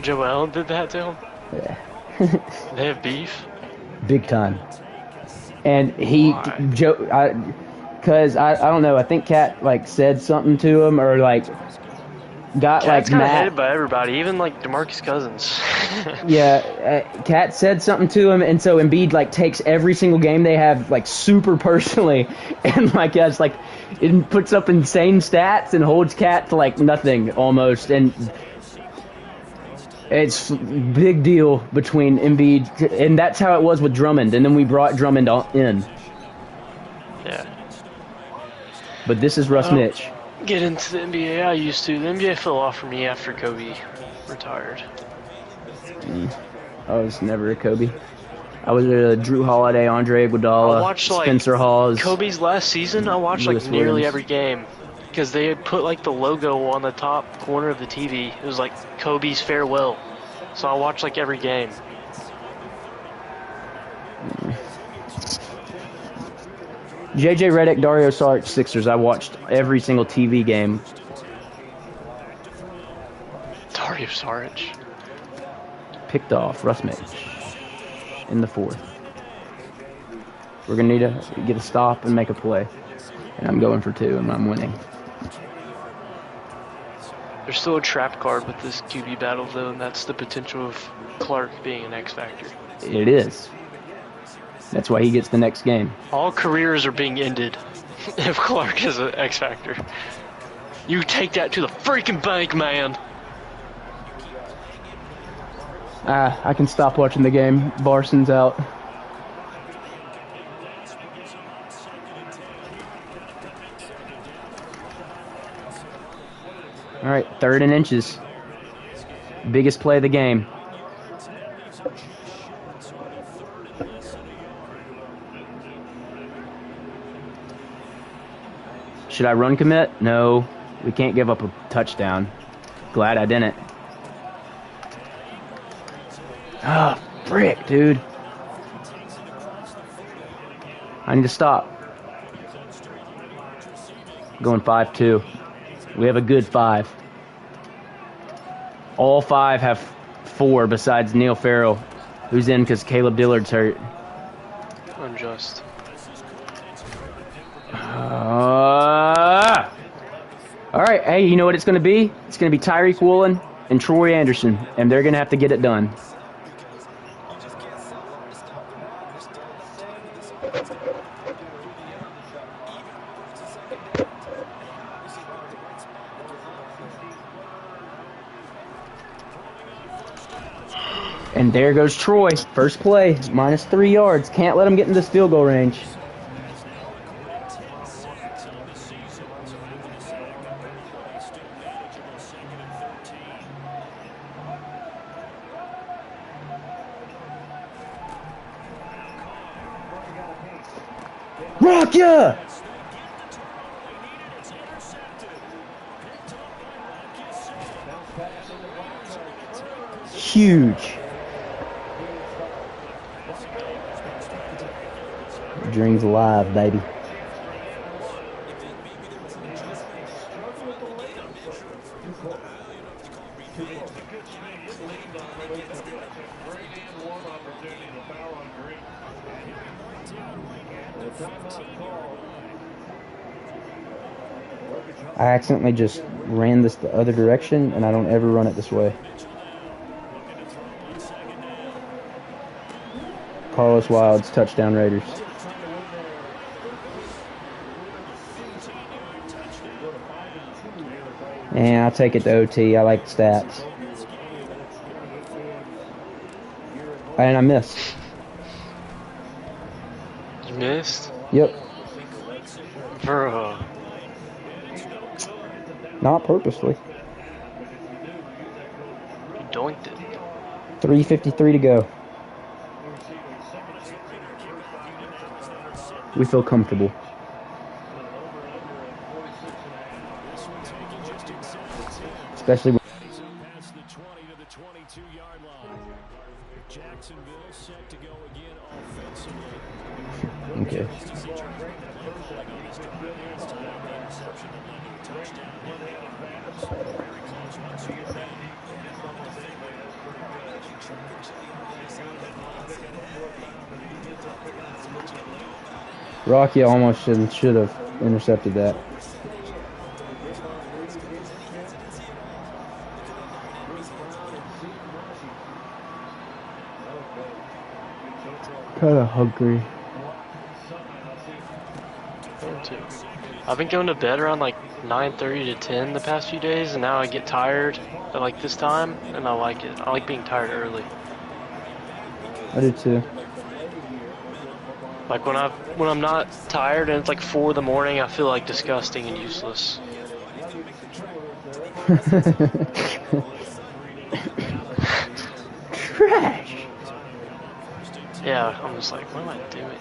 Joel did that to him?
Yeah.
They have beef?
Big time. And he, because I don't know, I think Cat like said something to him or like got
Cat's
like
kind of
mad.
hated by everybody, even like DeMarcus Cousins.
Yeah, Cat said something to him, and so Embiid like takes every single game they have like super personally, and like has like it puts up insane stats and holds Cat to like nothing almost, and it's big deal between Embiid, and that's how it was with Drummond, and then we brought Drummond in.
Yeah.
But this is Russ Mitch.
Get into the NBA. I used to. The NBA fell off for me after Kobe retired.
I was never a Kobe. I was Drew Holiday, Andre
I
Iguodala,
watched like
Spencer Hawes.
Kobe's last season. I watched like
Lewis
nearly
Williams.
every game because they had put like the logo on the top corner of the TV. It was like Kobe's farewell. So I watched like every game.
JJ Redick, Dario Saric, Sixers. I watched every single TV game.
Dario Saric.
Picked off Russ Mitch in the fourth. We're going to need to get a stop and make a play. And I'm going for 2, and I'm winning.
There's still a trap card with this QB battle, though, and that's the potential of Clark being an X factor.
It is. That's why he gets the next game.
All careers are being ended if Clark is an X factor. You take that to the freaking bank, man.
I can stop watching the game. Barson's out. All right, 3rd and inches. Biggest play of the game. Should I run commit? No. We can't give up a touchdown. Glad I didn't. Ah, frick, dude. I need to stop. Going 5-2. We have a good 5. All 5 have 4 besides Neil Farrell, who's in because Caleb Dillard's hurt.
Unjust.
All right, hey, you know what it's going to be? It's going to be Tyreek Woolen and Troy Anderson, and they're going to have to get it done. And there goes Troy. First play, -3 yards. Can't let him get in this field goal range. Rock ya! Huge. Dreams alive, baby. I accidentally just ran this the other direction, and I don't ever run it this way. Carlos Wilds, touchdown Raiders. And I'll take it to OT. I like the stats. And I missed.
You missed?
Yep.
Bro.
Not purposely.
You doinked it.
3:53 to go. We feel comfortable. Especially when
Past the 20 to the 22-yard line. Jacksonville set to go again offensively.
okay. Rocky almost should have intercepted that. Kind of hungry.
I've been going to bed around like 9:30 to 10 the past few days, and now I get tired at like this time, and I like it. I like being tired early.
I do too.
Like when I'm not tired and it's like 4 in the morning, I feel like disgusting and useless.
Trash.
Yeah, I'm just like, what am I doing?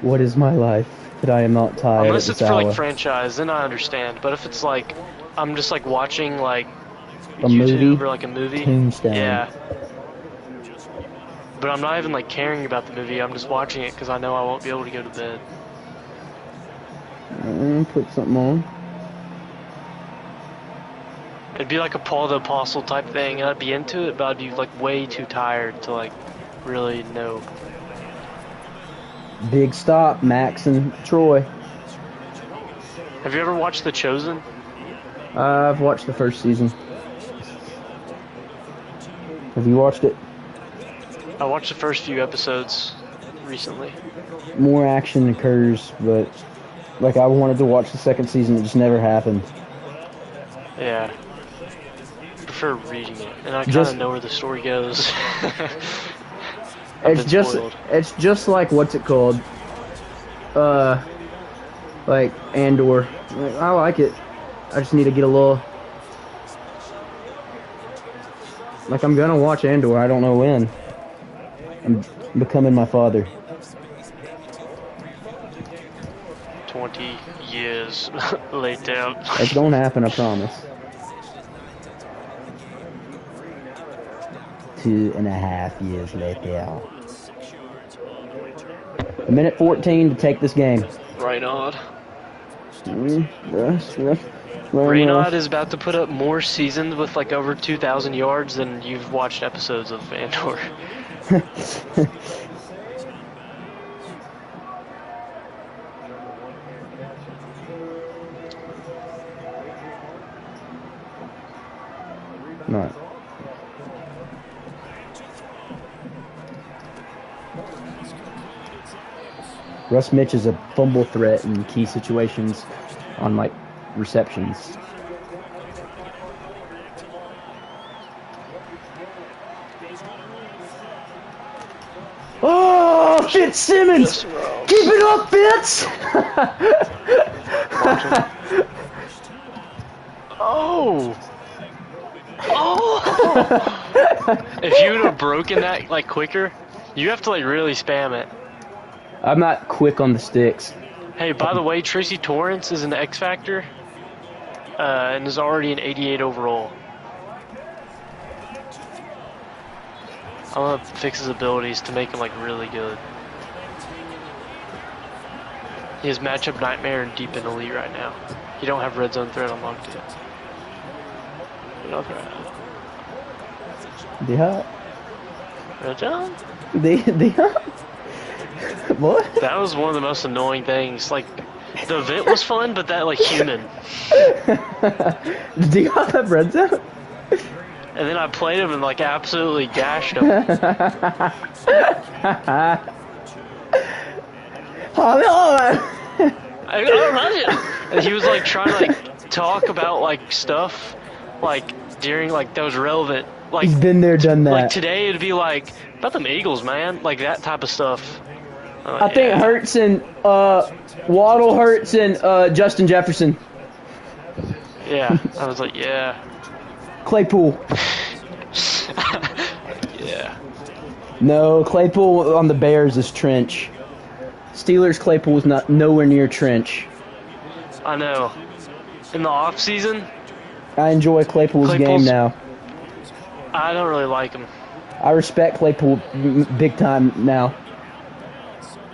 What is my life that I am not tired
Unless
at
it's
this
for like
hour?
franchise, then I understand. But if it's like, I'm just like watching like
A
YouTube
movie?
or like a movie,
Tombstone.
yeah. But I'm not even like caring about the movie. I'm just watching it because I know I won't be able to go to bed.
Put something on.
It'd be like a Paul the Apostle type thing, and I'd be into it, but I'd be like way too tired to like really know.
Big stop, Max and Troy.
Have you ever watched The Chosen?
I've watched the first season. Have you watched it?
I watched the first few episodes recently.
More action occurs, but like I wanted to watch the second season, it just never happened.
Yeah. I prefer reading it, and I kind
Just-
of know where the story goes.
It's just like what's it called? Like Andor. Like, I like it. I just need to get a little. Like I'm gonna watch Andor. I don't know when. I'm becoming my father.
20 years later.
It's gonna happen. I promise. 2.5 years later. A minute 14 to take this game.
Reynard.
Rush.
Reynard is about to put up more seasons with like over 2,000 yards than you've watched episodes of Andor.
No. Russ Mitch is a fumble threat in key situations on like receptions. Oh, Fitzsimmons! Keep it up, Fitz!
Oh! Oh! If you would have broken that like quicker, you have to like really spam it.
I'm not quick on the sticks.
Hey, by the way, Tracy Torrance is an X Factor, and is already an 88 overall. I want to fix his abilities to make him like really good. He has matchup nightmare and deep in elite right now. You don't have red zone threat unlocked yet.
Yeah.
Red zone?
What?
That was one of the most annoying things. Like, the event was fun, but that like human.
Do you have red zone?
And then I played him and like absolutely gashed him. I don't know. And he was like trying to like talk about like stuff like during like that was relevant. Like
He's been there, done that.
Like today it'd be like about them Eagles, man. Like that type of stuff.
I think Hurts and Waddle, Hurts and Justin Jefferson.
Yeah, I was like, yeah.
Claypool.
Yeah.
No, Claypool on the Bears is Trench. Steelers Claypool is not nowhere near Trench.
I know. In the off season,
I enjoy Claypool's game now.
I don't really like him.
I respect Claypool big time now,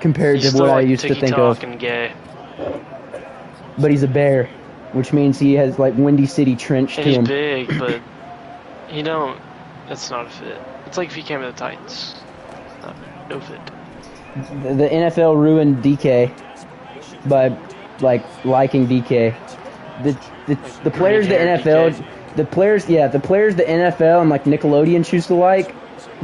compared
He's
to what
still,
I
like,
used to think of.
and gay.
But he's a Bear, which means he has like Windy City Trench
And
to
he's
him.
big, but he don't. That's not a fit. It's like if he came to the Titans. No fit.
The NFL ruined DK by like liking DK. The players the NFL
DK.
the players the NFL and like Nickelodeon choose to like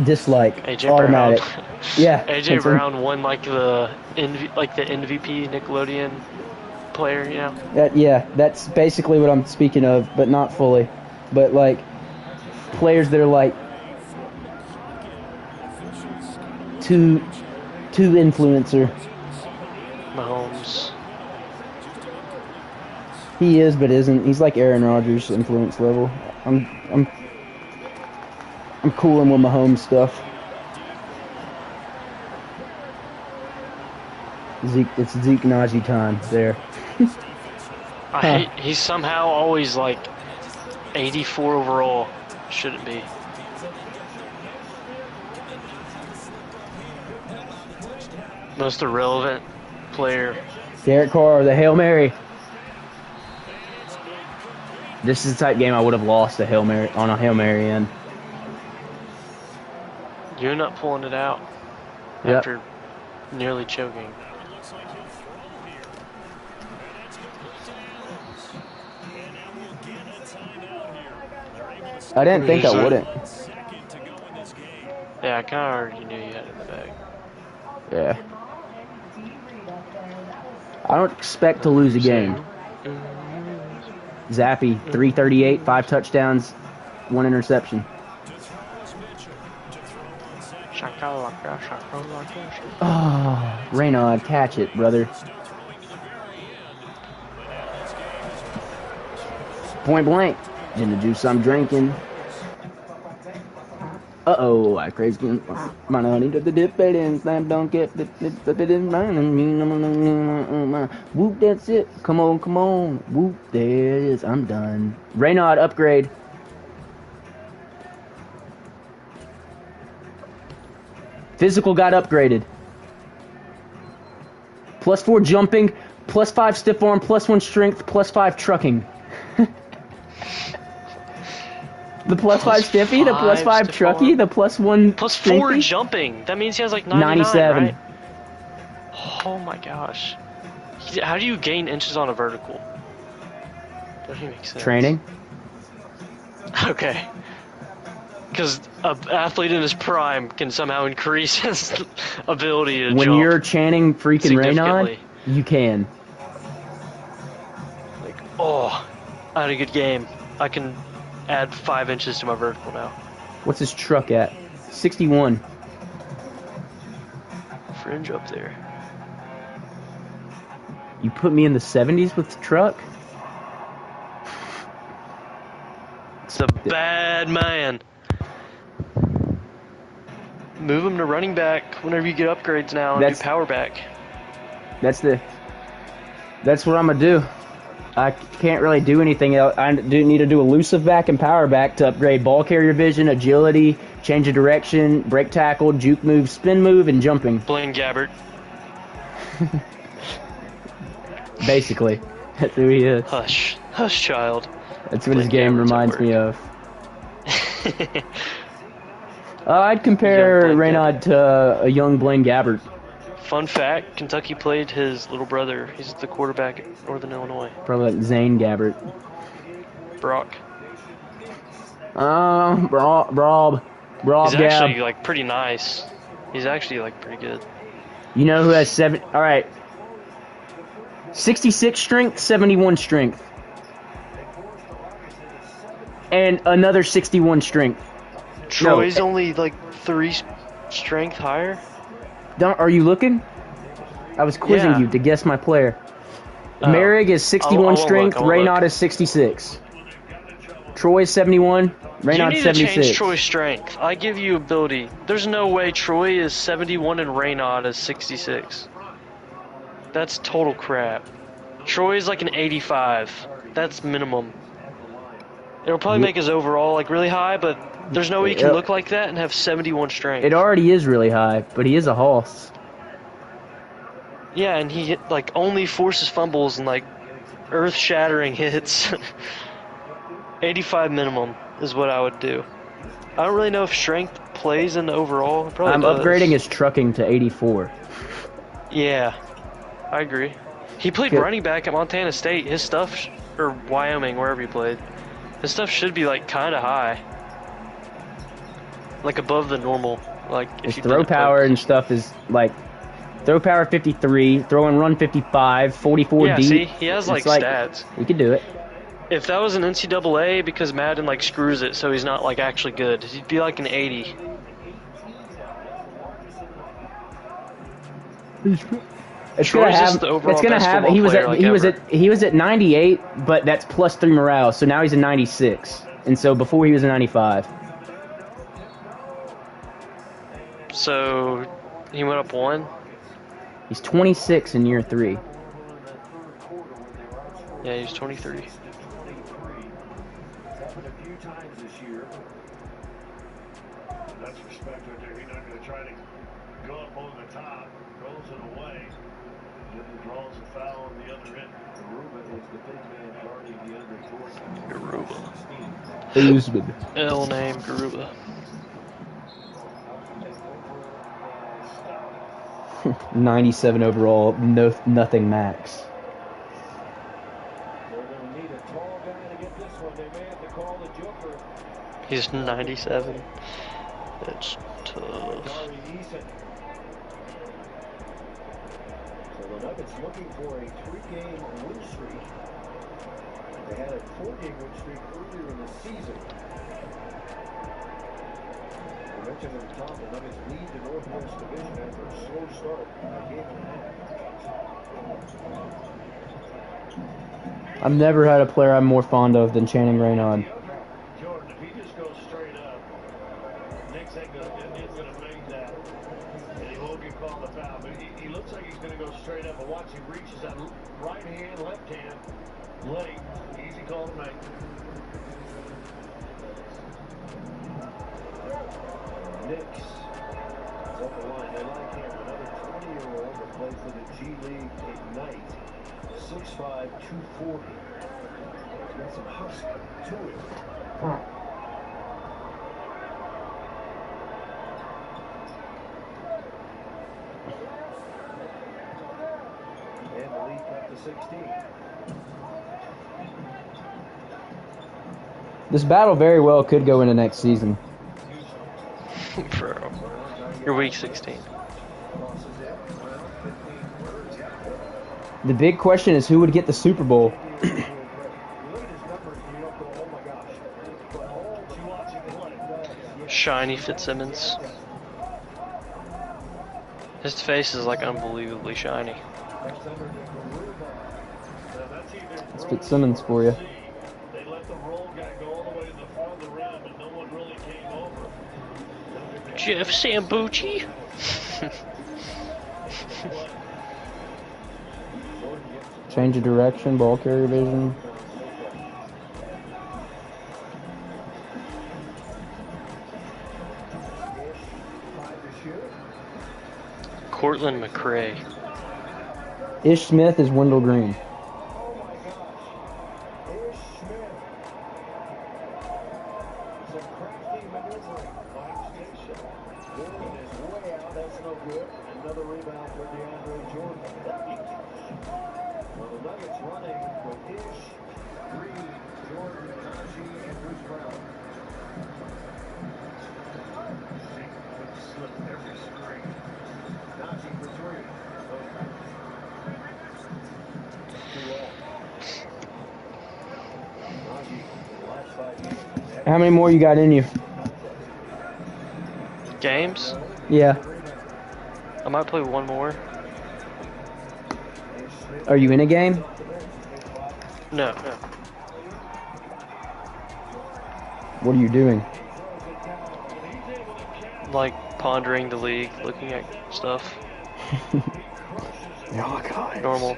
dislike
AJ
automatic.
Brown.
Yeah.
AJ Brown won like the MVP Nickelodeon player, you know.
That's basically what I'm speaking of, but not fully. But like players that are like too influencer.
Mahomes.
He is, but isn't. He's like Aaron Rodgers influence level. I'm cooling with Mahomes stuff. It's Zeke Najee time there.
I hate. He's somehow always like 84 overall. Shouldn't be. Most irrelevant player.
Derek Carr, the Hail Mary. This is the type game I would have lost a Hail Mary on a Hail Mary in.
You end up pulling it out
Yep.
after nearly choking.
I didn't think I wouldn't.
Yeah, I kind of already knew you had it in the bag.
Yeah. I don't expect to lose a game. Zappy, 338, 5 touchdowns, 1 interception. Oh, Reynaud, catch it, brother. Point blank. In the juice I'm drinking. Uh-oh, I crazy. My honey to the dip it in, slam dunk it, flip it in, whoop, that's it. Come on, come on. Whoop, there it is. I'm done. Reynaud, upgrade. Physical got upgraded. +4 jumping, +5 stiff arm, +1 strength, +5 trucking. The +5 stiffy, the +5 trucky, the +1
+4 jumping. That means he has like 97. Right? Oh my gosh. How do you gain inches on a vertical? Doesn't even make sense.
Training.
Okay. Because an athlete in his prime can somehow increase his ability to jump.
When you're chanting freaking Reynaud, you can.
Like, oh, I had a good game. I can add 5 inches to my vertical now.
What's his truck at? 61.
Fringe up there.
You put me in the 70s with the truck?
It's a bad man. Move him to running back whenever you get upgrades now and do power back.
That's what I'm going to do. I can't really do anything else. I do need to do elusive back and power back to upgrade ball carrier vision, agility, change of direction, break tackle, juke move, spin move, and jumping.
Blaine Gabbert.
Basically. That's who he is.
Hush. Hush, child.
That's what his game reminds me of. I'd compare Reynaud to a young Blaine Gabbert.
Fun fact, Kentucky played his little brother. He's the quarterback at Northern Illinois.
Probably like Zane Gabbert.
Brock.
Rob
He's
Gab.
actually like pretty nice. He's actually like pretty good.
You know who has 7? All right. 66 strength, 71 strength. And another 61 strength.
Troy's only like 3 strength higher?
Are you looking? I was quizzing you to guess my player. Merrick is 61 strength, Reynaud is 66. Troy is 71, Reynaud 76.
You need to change Troy's strength. I give you ability. There's no way Troy is 71 and Reynaud is 66. That's total crap. Troy is like an 85. That's minimum. It'll probably make his overall like really high, but there's no way he can look like that and have 71 strength.
It already is really high, but he is a hoss.
Yeah, and he like only forces fumbles and like earth-shattering hits. 85 minimum is what I would do. I don't really know if strength plays in the overall. It probably
I'm
does.
upgrading his trucking to 84.
Yeah, I agree. He played running back at Montana State. His stuff, or Wyoming, wherever he played, his stuff should be like kind of high, like above the normal. Like if
his throw power and stuff is like throw power 53, throw and run 55, 44
yeah,
deep.
see, he has like stats.
He could do it.
If that was an NCAA, because Madden like screws it, so he's not like actually good. He'd be like an 80.
It's gonna have. He was at 98, but that's +3 morale. So now he's a 96, and so before he was a 95.
So he went up 1.
He's 26 in year 3.
Yeah, he's 23.
It's happened a few times this year. And that's respect right there. He's not going to try to go up over the top, throws it away, and then draws a foul on the other end. Garuba is the big man guarding the under Jordan.
Garuba.
Usman.
L name Garuba.
97 overall, nothing max.
They're going to need a tall guy to get this one. They may have to call the Joker.
He's 97. That's tough.
So the Nuggets looking for a 3-game win streak. They had a 4-game win streak earlier in the season. We mentioned at the top, the Nuggets lead the Northwest Division after a slow start.
I've never had a player I'm more fond of than Channing Raynaud.
Jordan, if he just goes straight up, Nick's ain't going to make that. And he won't get called a foul. But he looks like he's going to go straight up. And watch, he reaches that right hand, left hand, late. Easy call to make. Knicks is up the line. They like him. Another 20-year-old that plays for the G League Ignite. 6'5", 240. He's got some husk to him. And the lead cut to 16.
This battle very well could go into next season.
Bro. You're week 16.
The big question is who would get the Super Bowl.
Shiny Fitzsimmons. His face is like unbelievably shiny.
It's Fitzsimmons for you.
Jeff Sambucci.
Change of direction, ball carrier vision.
Cortland McRae.
Ish Smith is Wendell Green. How many more you got in you?
Games?
Yeah.
I might play one more.
Are you in a game?
No.
What are you doing?
Like pondering the league, looking at stuff.
Oh, God.
Normal.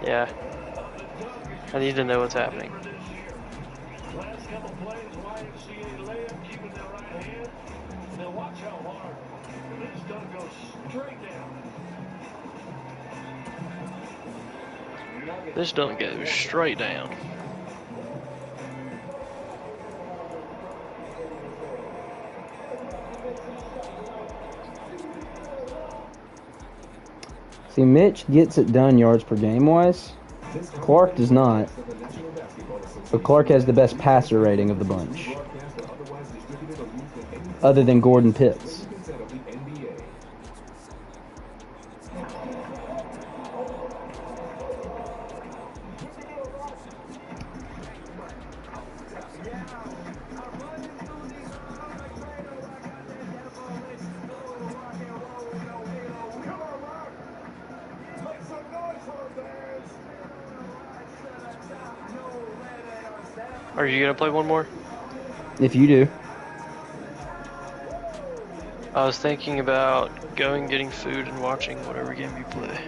Yeah. I need to know what's happening. This dunk goes straight down.
See, Mitch gets it done yards per game wise. Clark does not. But Clark has the best passer rating of the bunch. Other than Gordon Pitts.
Are you gonna play one more?
If you do.
I was thinking about going, getting food, and watching whatever game you play.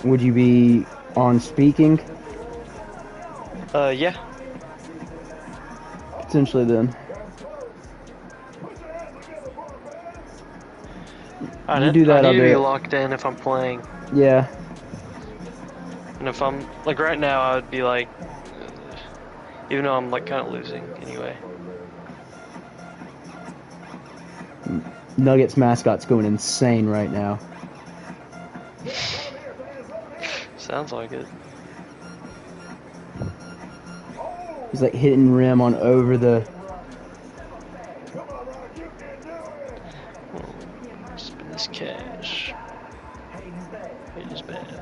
Would you be on speaking?
Yeah.
Potentially then. You do
I
that,
need
I'll
to
do
be
it.
locked in if I'm playing.
Yeah.
And if I'm, like right now, I would be like, even though I'm like kind of losing anyway.
Nuggets mascot's going insane right now.
Sounds like it.
He's like hitting rim on over the...
Spend this cash. It is bad.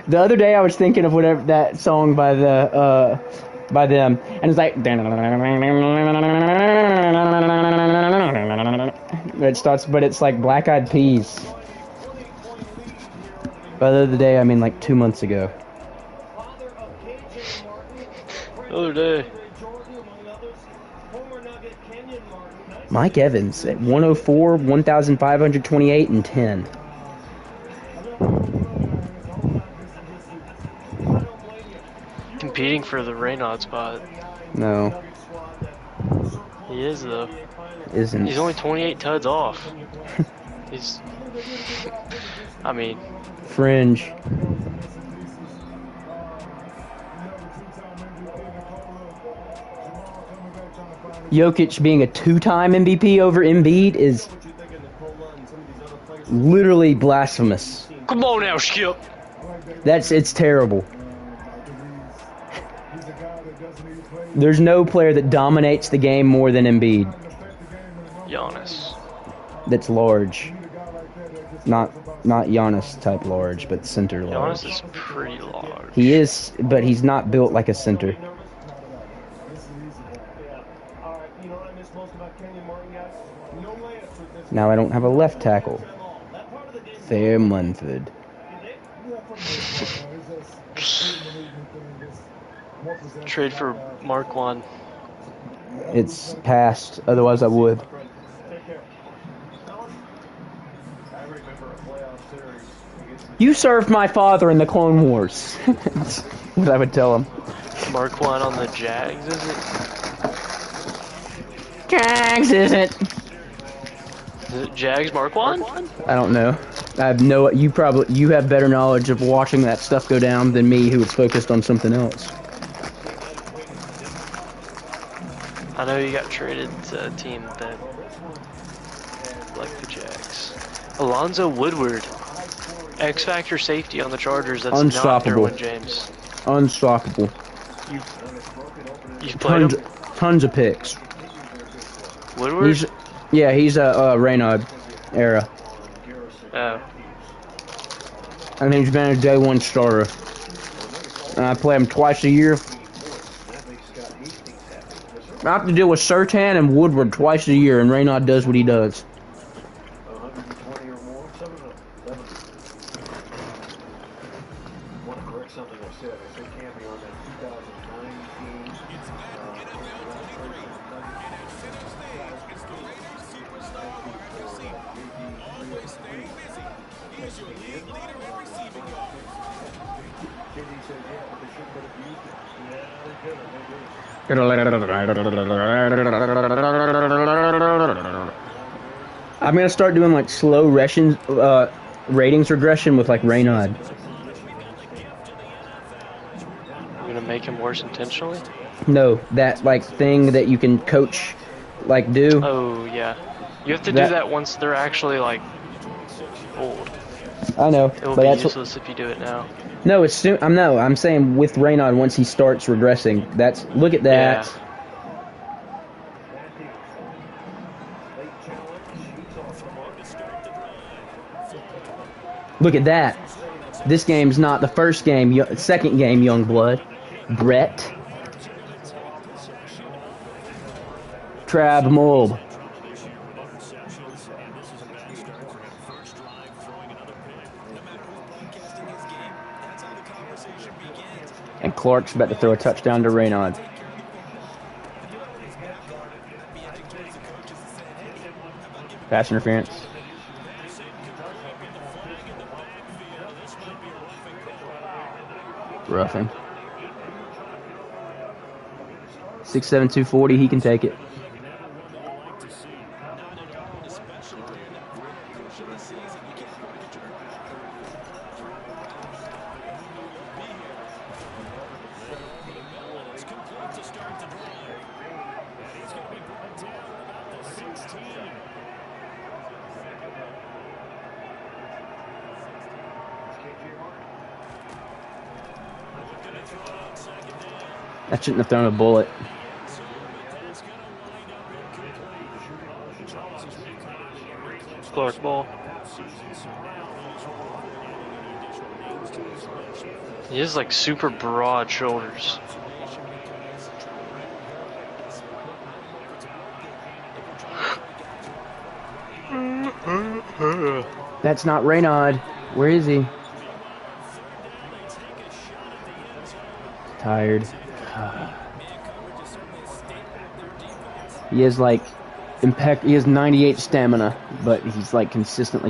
The other day I was thinking of whatever that song by the by them, and it's like it starts, but it's like Black Eyed Peas. By the other day, I mean like 2 months ago.
The other day.
Mike Evans at 104, 1,528, and 10.
Competing for the Raynaud spot.
No,
He is though.
isn't.
He's only 28 tuds off. He's. I mean.
Fringe. Jokic being a 2-time MVP over Embiid is literally blasphemous.
Come on now, Skip.
It's terrible. There's no player that dominates the game more than Embiid.
Giannis.
That's large. Not Giannis type large, but center large.
Giannis is pretty large.
He is, but he's not built like a center. Now I don't have a left tackle. Fair Munford.
Trade for Marquand.
It's past, otherwise I would. You served my father in the Clone Wars. That's what I would tell him.
Marquand on the Jags, is it?
Jags, is it?
Is it Jags Marquand?
I don't know. I have no. You have better knowledge of watching that stuff go down than me, who was focused on something else.
I know you got traded to a team that like the Jags. Alonzo Woodward, X Factor safety on the Chargers. That's
Unstoppable.
not Derwin James.
Unstoppable.
You've played him?
Tons of picks.
Woodward?
He's a Raynaud era.
Oh.
I think he's been a day one starter. And I play him twice a year. I have to deal with Surtain and Woodward twice a year, and Raynaud does what he does.
120 or more. Want to correct something I said. I said Campy on that 2019
I'm gonna start doing like slow ratings regression with like Raynaud.
You're gonna make him worse intentionally?
No, that like thing that you can coach, like do.
Oh yeah. You have to do that once they're actually like old.
I know,
It will
but
be
that's
useless if you do it now.
no. It's soon. I'm saying with Raynaud once he starts regressing. Look at that.
Yeah.
Look at that. This game's not the first game. Second game, young blood. Brett. Trav Mulb. And Clark's about to throw a touchdown to Raynaud. Pass interference. Roughing. 6'7", 240, he can take it. I shouldn't have thrown a bullet.
Clark ball. He has like super broad shoulders.
That's not Raynaud. Where is he? Tired. He has like he has 98 stamina, but he's like consistently